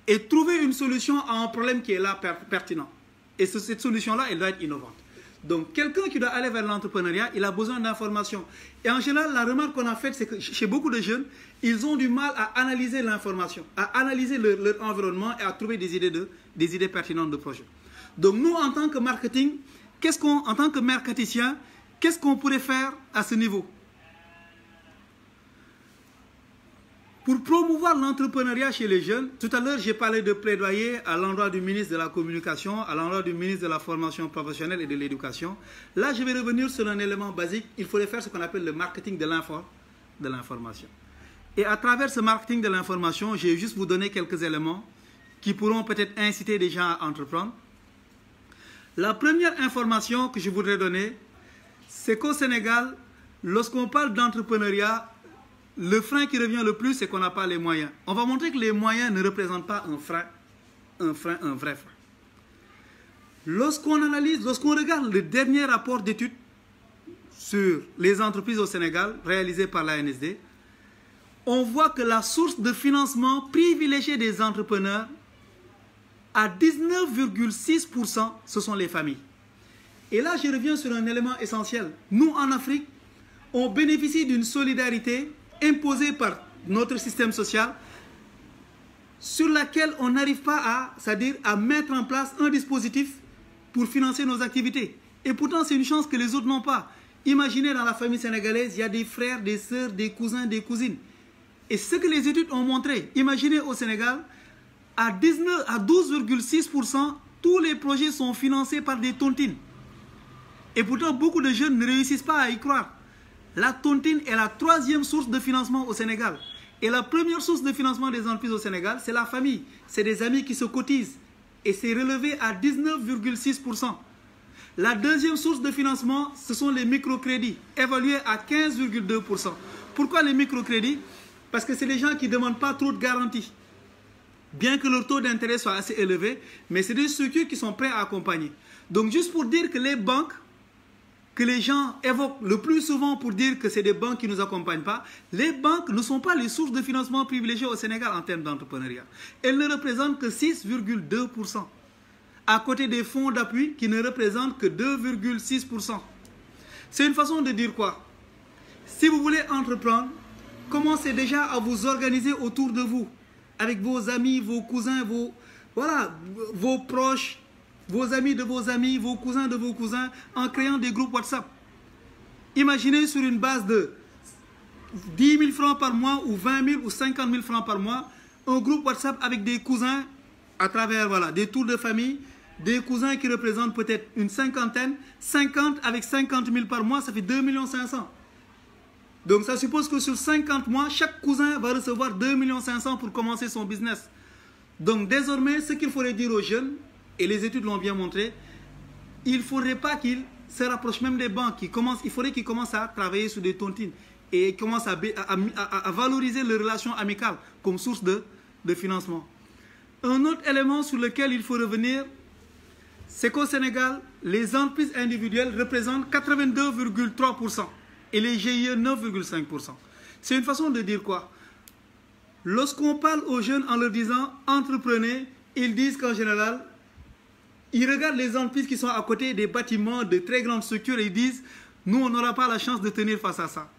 et trouver une solution à un problème qui est là pertinent. Et cette solution-là, elle doit être innovante. Donc, quelqu'un qui doit aller vers l'entrepreneuriat, il a besoin d'informations. Et en général, la remarque qu'on a faite, c'est que chez beaucoup de jeunes, ils ont du mal à analyser l'information, à analyser leur environnement et à trouver des idées pertinentes de projet. Donc, nous, en tant que marketing, en tant que marketicien, qu'est-ce qu'on pourrait faire à ce niveau? Pour promouvoir l'entrepreneuriat chez les jeunes, tout à l'heure, j'ai parlé de plaidoyer à l'endroit du ministre de la Communication, à l'endroit du ministre de la Formation professionnelle et de l'Éducation. Là, je vais revenir sur un élément basique. Il faudrait faire ce qu'on appelle le marketing de l'information. Et à travers ce marketing de l'information, je vais juste vous donner quelques éléments qui pourront peut-être inciter les gens à entreprendre. La première information que je voudrais donner, c'est qu'au Sénégal, lorsqu'on parle d'entrepreneuriat, le frein qui revient le plus, c'est qu'on n'a pas les moyens. On va montrer que les moyens ne représentent pas un vrai frein. Lorsqu'on regarde le dernier rapport d'études sur les entreprises au Sénégal, réalisé par l'ANSD, on voit que la source de financement privilégiée des entrepreneurs, à 19,6%, ce sont les familles. Et là, je reviens sur un élément essentiel. Nous, en Afrique, on bénéficie d'une solidarité imposée par notre système social sur laquelle on n'arrive pas à mettre en place un dispositif pour financer nos activités. Et pourtant, c'est une chance que les autres n'ont pas. Imaginez dans la famille sénégalaise, il y a des frères, des sœurs, des cousins, des cousines. Et ce que les études ont montré, imaginez au Sénégal, à 12,6%, tous les projets sont financés par des tontines. Et pourtant, beaucoup de jeunes ne réussissent pas à y croire. La tontine est la 3e source de financement au Sénégal. Et la première source de financement des entreprises au Sénégal, c'est la famille. C'est des amis qui se cotisent. Et c'est relevé à 19,6%. La deuxième source de financement, ce sont les microcrédits, évalués à 15,2%. Pourquoi les microcrédits? Parce que c'est les gens qui ne demandent pas trop de garanties. Bien que leur taux d'intérêt soit assez élevé, mais c'est des structures qui sont prêtes à accompagner. Donc juste pour dire que les banques, que les gens évoquent le plus souvent pour dire que c'est des banques qui ne nous accompagnent pas, les banques ne sont pas les sources de financement privilégiées au Sénégal en termes d'entrepreneuriat. Elles ne représentent que 6,2%, à côté des fonds d'appui qui ne représentent que 2,6%. C'est une façon de dire quoi? Si vous voulez entreprendre, commencez déjà à vous organiser autour de vous, avec vos amis, vos cousins, vos proches, vos amis de vos amis, vos cousins de vos cousins, en créant des groupes WhatsApp. Imaginez sur une base de 10 000 francs par mois, ou 20 000 ou 50 000 francs par mois, un groupe WhatsApp avec des cousins à travers voilà, des tours de famille, des cousins qui représentent peut-être une cinquantaine, 50 avec 50 000 par mois, ça fait 2 500 000. Donc ça suppose que sur 50 mois, chaque cousin va recevoir 2 500 000 pour commencer son business. Donc désormais, ce qu'il faudrait dire aux jeunes, et les études l'ont bien montré, il ne faudrait pas qu'ils se rapprochent même des banques. Il faudrait qu'ils commencent à travailler sur des tontines et commencent à valoriser les relations amicales comme source de financement. Un autre élément sur lequel il faut revenir, c'est qu'au Sénégal, les entreprises individuelles représentent 82,3% et les GIE 9,5%. C'est une façon de dire quoi? Lorsqu'on parle aux jeunes en leur disant « entreprenez », ils disent qu'en général, ils regardent les entreprises qui sont à côté des bâtiments, de très grandes structures et ils disent « nous, on n'aura pas la chance de tenir face à ça ».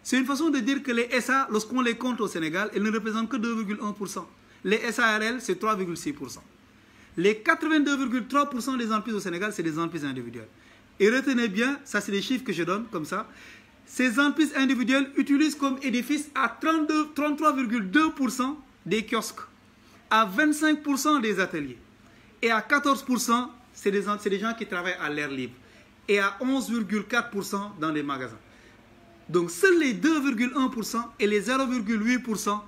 C'est une façon de dire que les SA, lorsqu'on les compte au Sénégal, elles ne représentent que 2,1%. Les SARL, c'est 3,6%. Les 82,3% des entreprises au Sénégal, c'est des entreprises individuelles. Et retenez bien, ça c'est des chiffres que je donne comme ça, ces entreprises individuelles utilisent comme édifice à 33,2% des kiosques, à 25% des ateliers, et à 14%, c'est des gens qui travaillent à l'air libre, et à 11,4% dans les magasins. Donc seuls les 2,1% et les 0,8%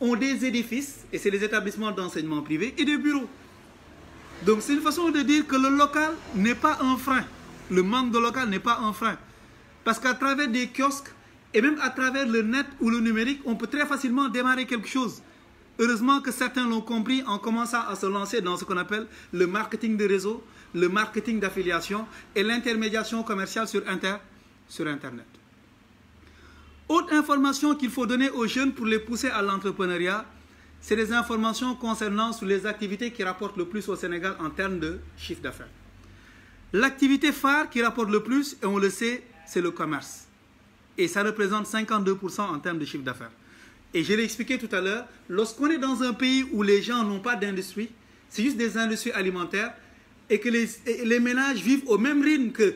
ont des édifices, et c'est les établissements d'enseignement privé, et des bureaux. Donc c'est une façon de dire que le local n'est pas un frein. Le manque de local n'est pas un frein. Parce qu'à travers des kiosques, et même à travers le net ou le numérique, on peut très facilement démarrer quelque chose. Heureusement que certains l'ont compris en commençant à se lancer dans ce qu'on appelle le marketing de réseau, le marketing d'affiliation et l'intermédiation commerciale sur Internet. Autre information qu'il faut donner aux jeunes pour les pousser à l'entrepreneuriat, c'est des informations concernant sur les activités qui rapportent le plus au Sénégal en termes de chiffre d'affaires. L'activité phare qui rapporte le plus, et on le sait, c'est le commerce. Et ça représente 52% en termes de chiffre d'affaires. Et je l'ai expliqué tout à l'heure, lorsqu'on est dans un pays où les gens n'ont pas d'industrie, c'est juste des industries alimentaires, et que les ménages vivent au même rythme que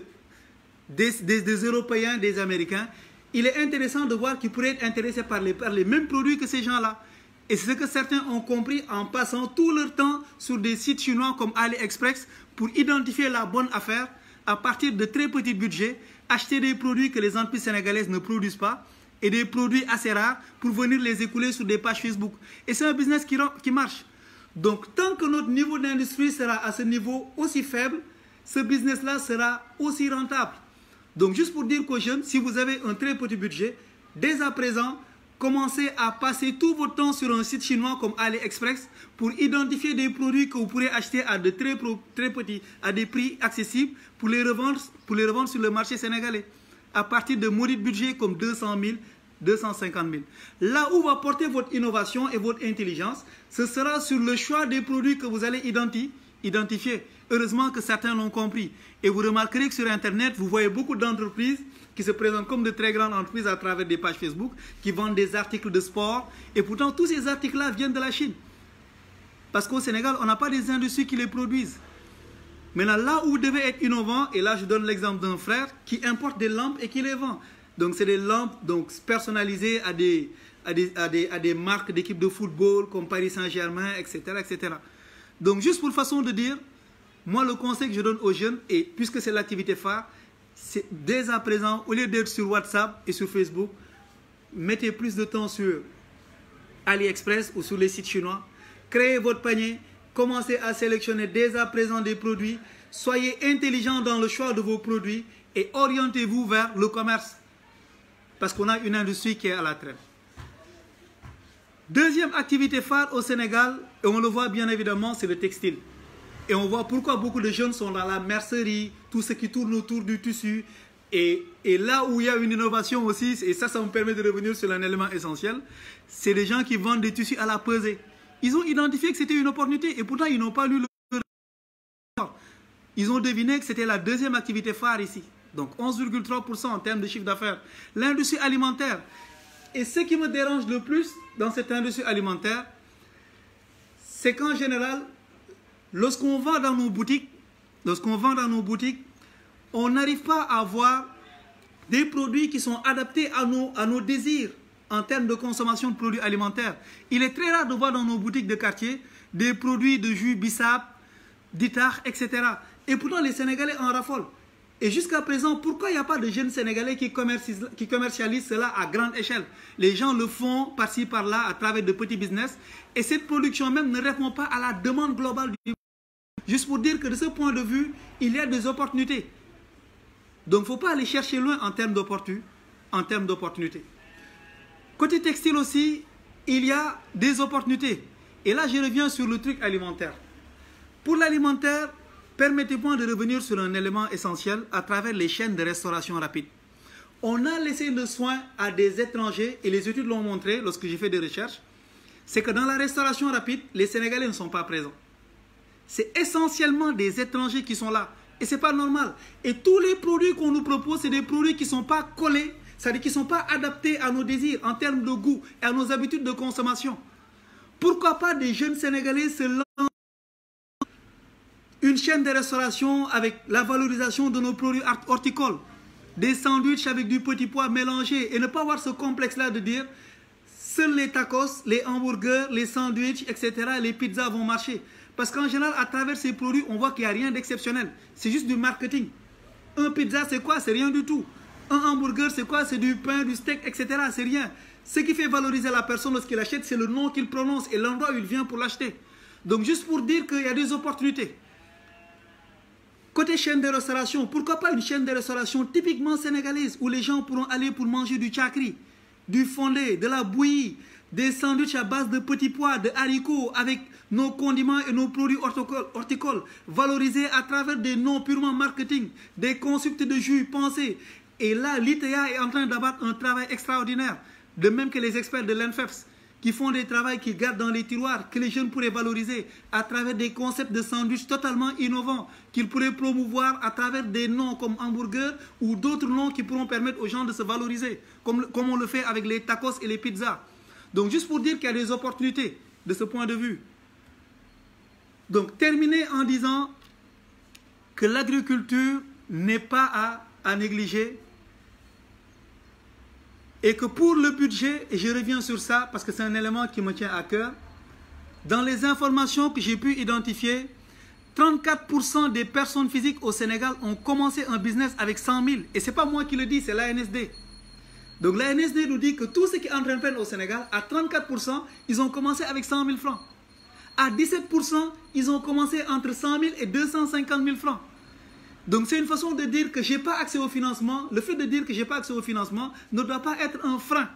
des Européens, des Américains, il est intéressant de voir qu'ils pourraient être intéressés par les mêmes produits que ces gens-là. Et c'est ce que certains ont compris en passant tout leur temps sur des sites chinois comme AliExpress pour identifier la bonne affaire à partir de très petits budgets, acheter des produits que les entreprises sénégalaises ne produisent pas et des produits assez rares pour venir les écouler sur des pages Facebook. Et c'est un business qui marche. Donc tant que notre niveau d'industrie sera à ce niveau aussi faible, ce business-là sera aussi rentable. Donc juste pour dire qu'aux jeunes, si vous avez un très petit budget, dès à présent, commencez à passer tout votre temps sur un site chinois comme AliExpress pour identifier des produits que vous pourrez acheter à de très petits, à des prix accessibles pour les revendre sur le marché sénégalais à partir de maudits budgets comme 200 000, 250 000. Là où va porter votre innovation et votre intelligence, ce sera sur le choix des produits que vous allez identifier. Heureusement que certains l'ont compris. Et vous remarquerez que sur Internet, vous voyez beaucoup d'entreprises qui se présentent comme de très grandes entreprises à travers des pages Facebook, qui vendent des articles de sport. Et pourtant, tous ces articles-là viennent de la Chine. Parce qu'au Sénégal, on n'a pas des industries qui les produisent. Maintenant, là où vous devez être innovant, et là je donne l'exemple d'un frère qui importe des lampes et qui les vend. Donc c'est des lampes personnalisées à des marques d'équipes de football comme Paris Saint-Germain, etc., etc. Donc juste pour façon de dire, moi le conseil que je donne aux jeunes, et puisque c'est l'activité phare, c'est dès à présent, au lieu d'être sur WhatsApp et sur Facebook, mettez plus de temps sur AliExpress ou sur les sites chinois, créez votre panier, commencez à sélectionner dès à présent des produits, soyez intelligent dans le choix de vos produits et orientez-vous vers le commerce. Parce qu'on a une industrie qui est à la traîne. Deuxième activité phare au Sénégal, et on le voit bien évidemment, c'est le textile. Et on voit pourquoi beaucoup de jeunes sont dans la mercerie, tout ce qui tourne autour du tissu. Et là où il y a une innovation aussi, et ça me permet de revenir sur un élément essentiel, c'est les gens qui vendent des tissus à la pesée. Ils ont identifié que c'était une opportunité et pourtant ils n'ont pas lu le rapport. Ils ont deviné que c'était la deuxième activité phare ici. Donc 11,3% en termes de chiffre d'affaires. L'industrie alimentaire. Et ce qui me dérange le plus dans cette industrie alimentaire, c'est qu'en général, lorsqu'on vend dans nos boutiques, on n'arrive pas à avoir des produits qui sont adaptés à nos désirs. en termes de consommation de produits alimentaires. Il est très rare de voir dans nos boutiques de quartier des produits de jus Bissap, Ditar, etc. Et pourtant, les Sénégalais en raffolent. Et jusqu'à présent, pourquoi il n'y a pas de jeunes Sénégalais qui commercialisent cela à grande échelle? Les gens le font par-ci, par-là, à travers de petits business. Et cette production même ne répond pas à la demande globale du... Juste pour dire que de ce point de vue, il y a des opportunités. Donc, il ne faut pas aller chercher loin en termes d'opportunités. Côté textile aussi, il y a des opportunités. Et là, je reviens sur le truc alimentaire. Pour l'alimentaire, permettez-moi de revenir sur un élément essentiel à travers les chaînes de restauration rapide. On a laissé le soin à des étrangers, et les études l'ont montré lorsque j'ai fait des recherches, c'est que dans la restauration rapide, les Sénégalais ne sont pas présents. C'est essentiellement des étrangers qui sont là. Et ce n'est pas normal. Et tous les produits qu'on nous propose, c'est des produits qui ne sont pas collés, c'est-à-dire qui ne sont pas adaptés à nos désirs en termes de goût et à nos habitudes de consommation. Pourquoi pas des jeunes Sénégalais se lancent une chaîne de restauration avec la valorisation de nos produits horticoles, des sandwichs avec du petit pois mélangé, et ne pas avoir ce complexe-là de dire seuls les tacos, les hamburgers, les sandwichs, etc., les pizzas vont marcher. Parce qu'en général, à travers ces produits, on voit qu'il n'y a rien d'exceptionnel. C'est juste du marketing. Un pizza, c'est quoi? C'est rien du tout. Un hamburger, c'est quoi? C'est du pain, du steak, etc. C'est rien. Ce qui fait valoriser la personne lorsqu'il achète, c'est le nom qu'il prononce et l'endroit où il vient pour l'acheter. Donc, juste pour dire qu'il y a des opportunités. Côté chaîne de restauration, pourquoi pas une chaîne de restauration typiquement sénégalaise où les gens pourront aller pour manger du tchakri, du fondé, de la bouillie, des sandwichs à base de petits pois, de haricots avec nos condiments et nos produits horticoles, valorisés à travers des noms purement marketing, des concepts de jus pensés. Et là, l'ITA est en train d'abattre un travail extraordinaire, de même que les experts de l'ENFEPS, qui font des travaux qui gardent dans les tiroirs, que les jeunes pourraient valoriser à travers des concepts de sandwich totalement innovants, qu'ils pourraient promouvoir à travers des noms comme hamburger ou d'autres noms qui pourront permettre aux gens de se valoriser, comme on le fait avec les tacos et les pizzas. Donc, juste pour dire qu'il y a des opportunités de ce point de vue. Donc, terminer en disant que l'agriculture n'est pas à négliger et que pour le budget, et je reviens sur ça parce que c'est un élément qui me tient à cœur, dans les informations que j'ai pu identifier, 34% des personnes physiques au Sénégal ont commencé un business avec 100 000. Et ce n'est pas moi qui le dis, c'est l'ANSD. Donc l'ANSD nous dit que tous ceux qui entreprennent au Sénégal, à 34%, ils ont commencé avec 100 000 francs. À 17%, ils ont commencé entre 100 000 et 250 000 francs. Donc c'est une façon de dire que je n'ai pas accès au financement. Le fait de dire que je n'ai pas accès au financement ne doit pas être un frein.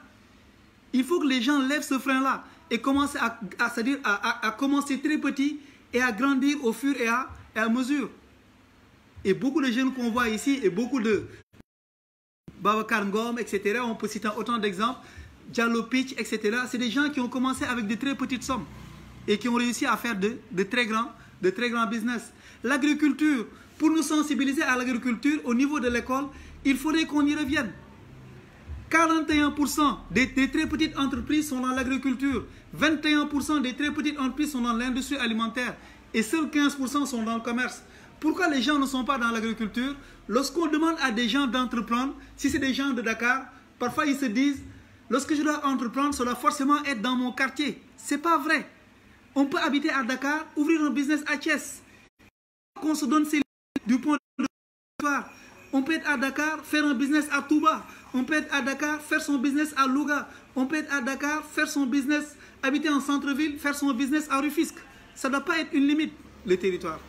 Il faut que les gens lèvent ce frein-là et commencent à commencer très petit et à grandir au fur et à mesure. Et beaucoup de jeunes qu'on voit ici et beaucoup de Babacar Ngom, etc., on peut citer autant d'exemples, Diallo Pitch, etc., c'est des gens qui ont commencé avec de très petites sommes et qui ont réussi à faire de très grands business. L'agriculture, pour nous sensibiliser à l'agriculture au niveau de l'école, il faudrait qu'on y revienne. 41% des très petites entreprises sont dans l'agriculture, 21% des très petites entreprises sont dans l'industrie alimentaire et seuls 15% sont dans le commerce. Pourquoi les gens ne sont pas dans l'agriculture? Lorsqu'on demande à des gens d'entreprendre, si c'est des gens de Dakar, parfois ils se disent, lorsque je dois entreprendre, ça doit forcément être dans mon quartier. Ce n'est pas vrai. On peut habiter à Dakar, ouvrir un business à Thiès. Qu'on se donne ses limites du point de vue. On peut être à Dakar, faire un business à Touba. On peut être à Dakar, faire son business à Louga. On peut être à Dakar, faire son business, habiter en centre-ville, faire son business à Rufisque. Ça ne doit pas être une limite, le territoire.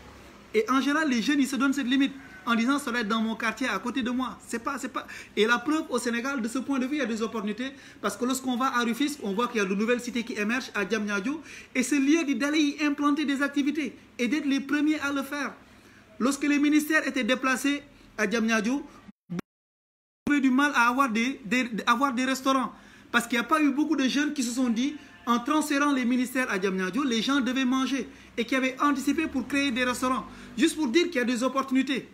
Et en général, les jeunes, ils se donnent cette limite en disant ça doit être dans mon quartier, à côté de moi. C'est pas... Et la preuve, au Sénégal, de ce point de vue, il y a des opportunités. Parce que lorsqu'on va à Rufisque, on voit qu'il y a de nouvelles cités qui émergent à Diamniadio. Et c'est lieu d'aller y implanter des activités et d'être les premiers à le faire. Lorsque les ministères étaient déplacés à Diamniadio, on avait du mal à avoir des restaurants. Parce qu'il n'y a pas eu beaucoup de jeunes qui se sont dit, en transférant les ministères à Diamniadio, les gens devaient manger et qui avaient anticipé pour créer des restaurants. Juste pour dire qu'il y a des opportunités.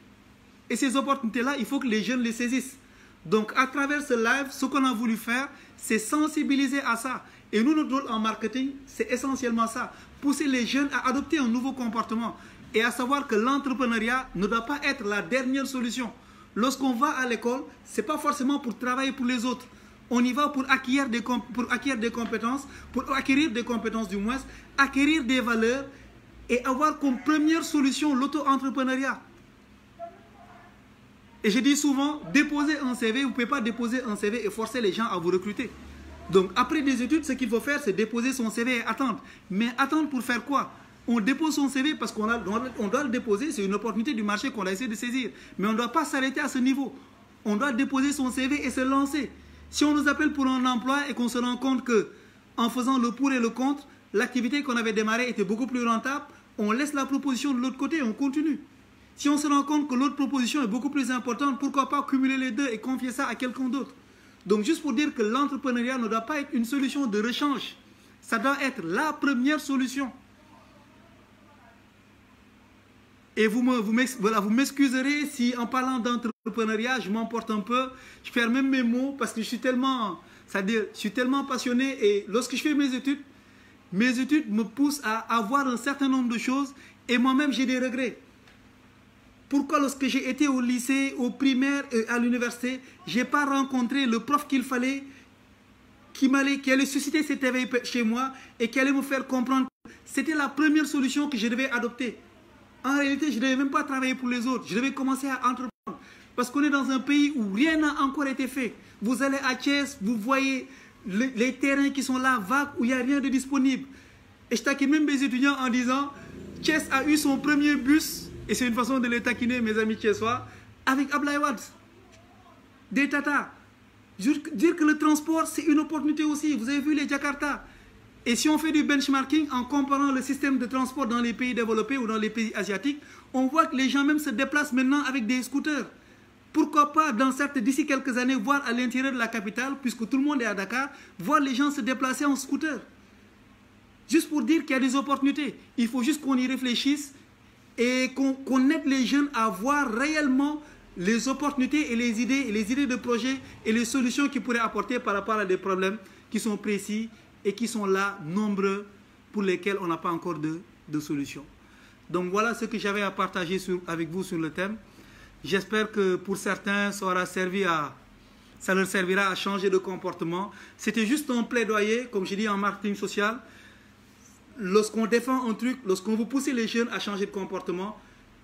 Et ces opportunités-là, il faut que les jeunes les saisissent. Donc, à travers ce live, ce qu'on a voulu faire, c'est sensibiliser à ça. Et nous, notre rôle en marketing, c'est essentiellement ça. Pousser les jeunes à adopter un nouveau comportement. Et à savoir que l'entrepreneuriat ne doit pas être la dernière solution. Lorsqu'on va à l'école, ce n'est pas forcément pour travailler pour les autres. Lorsqu'on va à l'école, c'est pour On y va pour acquérir des compétences, pour acquérir des compétences du moins, acquérir des valeurs et avoir comme première solution l'auto-entrepreneuriat. Et je dis souvent, déposer un CV, vous ne pouvez pas déposer un CV et forcer les gens à vous recruter. Donc après des études, ce qu'il faut faire, c'est déposer son CV et attendre. Mais attendre pour faire quoi? On dépose son CV parce qu'on doit le déposer, c'est une opportunité du marché qu'on a essayé de saisir. Mais on ne doit pas s'arrêter à ce niveau. On doit déposer son CV et se lancer. Si on nous appelle pour un emploi et qu'on se rend compte qu'en faisant le pour et le contre, l'activité qu'on avait démarrée était beaucoup plus rentable, on laisse la proposition de l'autre côté et on continue. Si on se rend compte que l'autre proposition est beaucoup plus importante, pourquoi pas cumuler les deux et confier ça à quelqu'un d'autre? Donc juste pour dire que l'entrepreneuriat ne doit pas être une solution de rechange. Ça doit être la première solution. Et vous m'excuserez si en parlant d'entrepreneuriat, je m'emporte un peu, je perds même mes mots parce que je suis tellement passionné et lorsque je fais mes études me poussent à avoir un certain nombre de choses et moi-même j'ai des regrets. Pourquoi lorsque j'ai été au lycée, au primaire et à l'université, je n'ai pas rencontré le prof qu'il fallait, qui allait susciter cet éveil chez moi et qui allait me faire comprendre que c'était la première solution que je devais adopter. En réalité, je ne devais même pas travailler pour les autres. Je devais commencer à entreprendre. Parce qu'on est dans un pays où rien n'a encore été fait. Vous allez à Thiès, vous voyez les terrains qui sont là, vagues, où il n'y a rien de disponible. Et je taquine même mes étudiants en disant, Thiès a eu son premier bus, et c'est une façon de les taquiner, mes amis thiessois, avec Ablaye Wade, des Tata. Dire que le transport, c'est une opportunité aussi. Vous avez vu les Jakarta. Et si on fait du benchmarking en comparant le système de transport dans les pays développés ou dans les pays asiatiques, on voit que les gens même se déplacent maintenant avec des scooters. Pourquoi pas, d'ici quelques années, voir à l'intérieur de la capitale, puisque tout le monde est à Dakar, voir les gens se déplacer en scooter. Juste pour dire qu'il y a des opportunités. Il faut juste qu'on y réfléchisse et qu'on aide les jeunes à voir réellement les opportunités et les idées de projets et les solutions qu'ils pourraient apporter par rapport à des problèmes qui sont précis et qui sont là, nombreux, pour lesquels on n'a pas encore de solution. Donc voilà ce que j'avais à partager avec vous sur le thème. J'espère que pour certains, ça leur servira à changer de comportement. C'était juste un plaidoyer, comme je dis en marketing social. Lorsqu'on défend un truc, lorsqu'on veut pousser les jeunes à changer de comportement,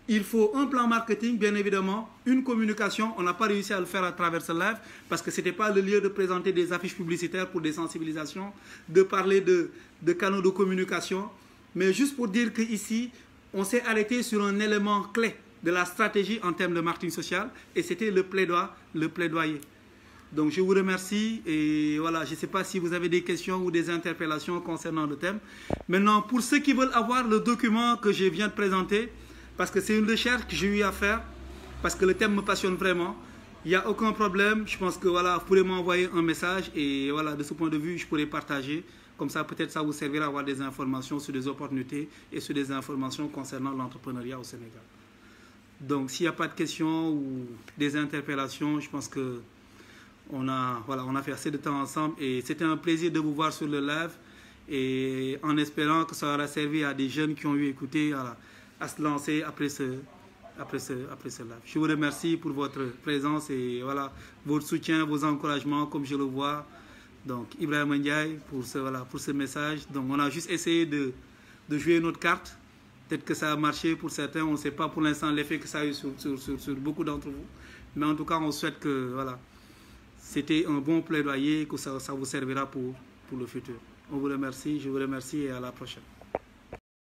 il faut un plan marketing, bien évidemment, une communication. On n'a pas réussi à le faire à travers ce live parce que ce n'était pas le lieu de présenter des affiches publicitaires pour des sensibilisations, de parler de canaux de communication. Mais juste pour dire qu'ici, on s'est arrêté sur un élément clé de la stratégie en termes de marketing social et c'était le plaidoyer. Donc je vous remercie et voilà, je ne sais pas si vous avez des questions ou des interpellations concernant le thème. Maintenant, pour ceux qui veulent avoir le document que je viens de présenter, parce que c'est une recherche que j'ai eu à faire, parce que le thème me passionne vraiment. Il n'y a aucun problème. Je pense que voilà, vous pourrez m'envoyer un message et voilà, de ce point de vue, je pourrais partager. Comme ça, peut-être ça vous servira à avoir des informations sur des opportunités et sur des informations concernant l'entrepreneuriat au Sénégal. Donc, s'il n'y a pas de questions ou des interpellations, je pense que on a fait assez de temps ensemble et c'était un plaisir de vous voir sur le live et en espérant que ça aura servi à des jeunes qui ont eu écouté à se lancer après ce live. Je vous remercie pour votre présence et voilà, votre soutien, vos encouragements, comme je le vois. Donc, Ibrahim Ndiaye pour ce message. Donc, on a juste essayé de jouer notre carte. Peut-être que ça a marché pour certains, on ne sait pas pour l'instant l'effet que ça a eu sur beaucoup d'entre vous. Mais en tout cas, on souhaite que voilà, c'était un bon plaidoyer, que ça vous servira pour le futur. On vous remercie, je vous remercie et à la prochaine.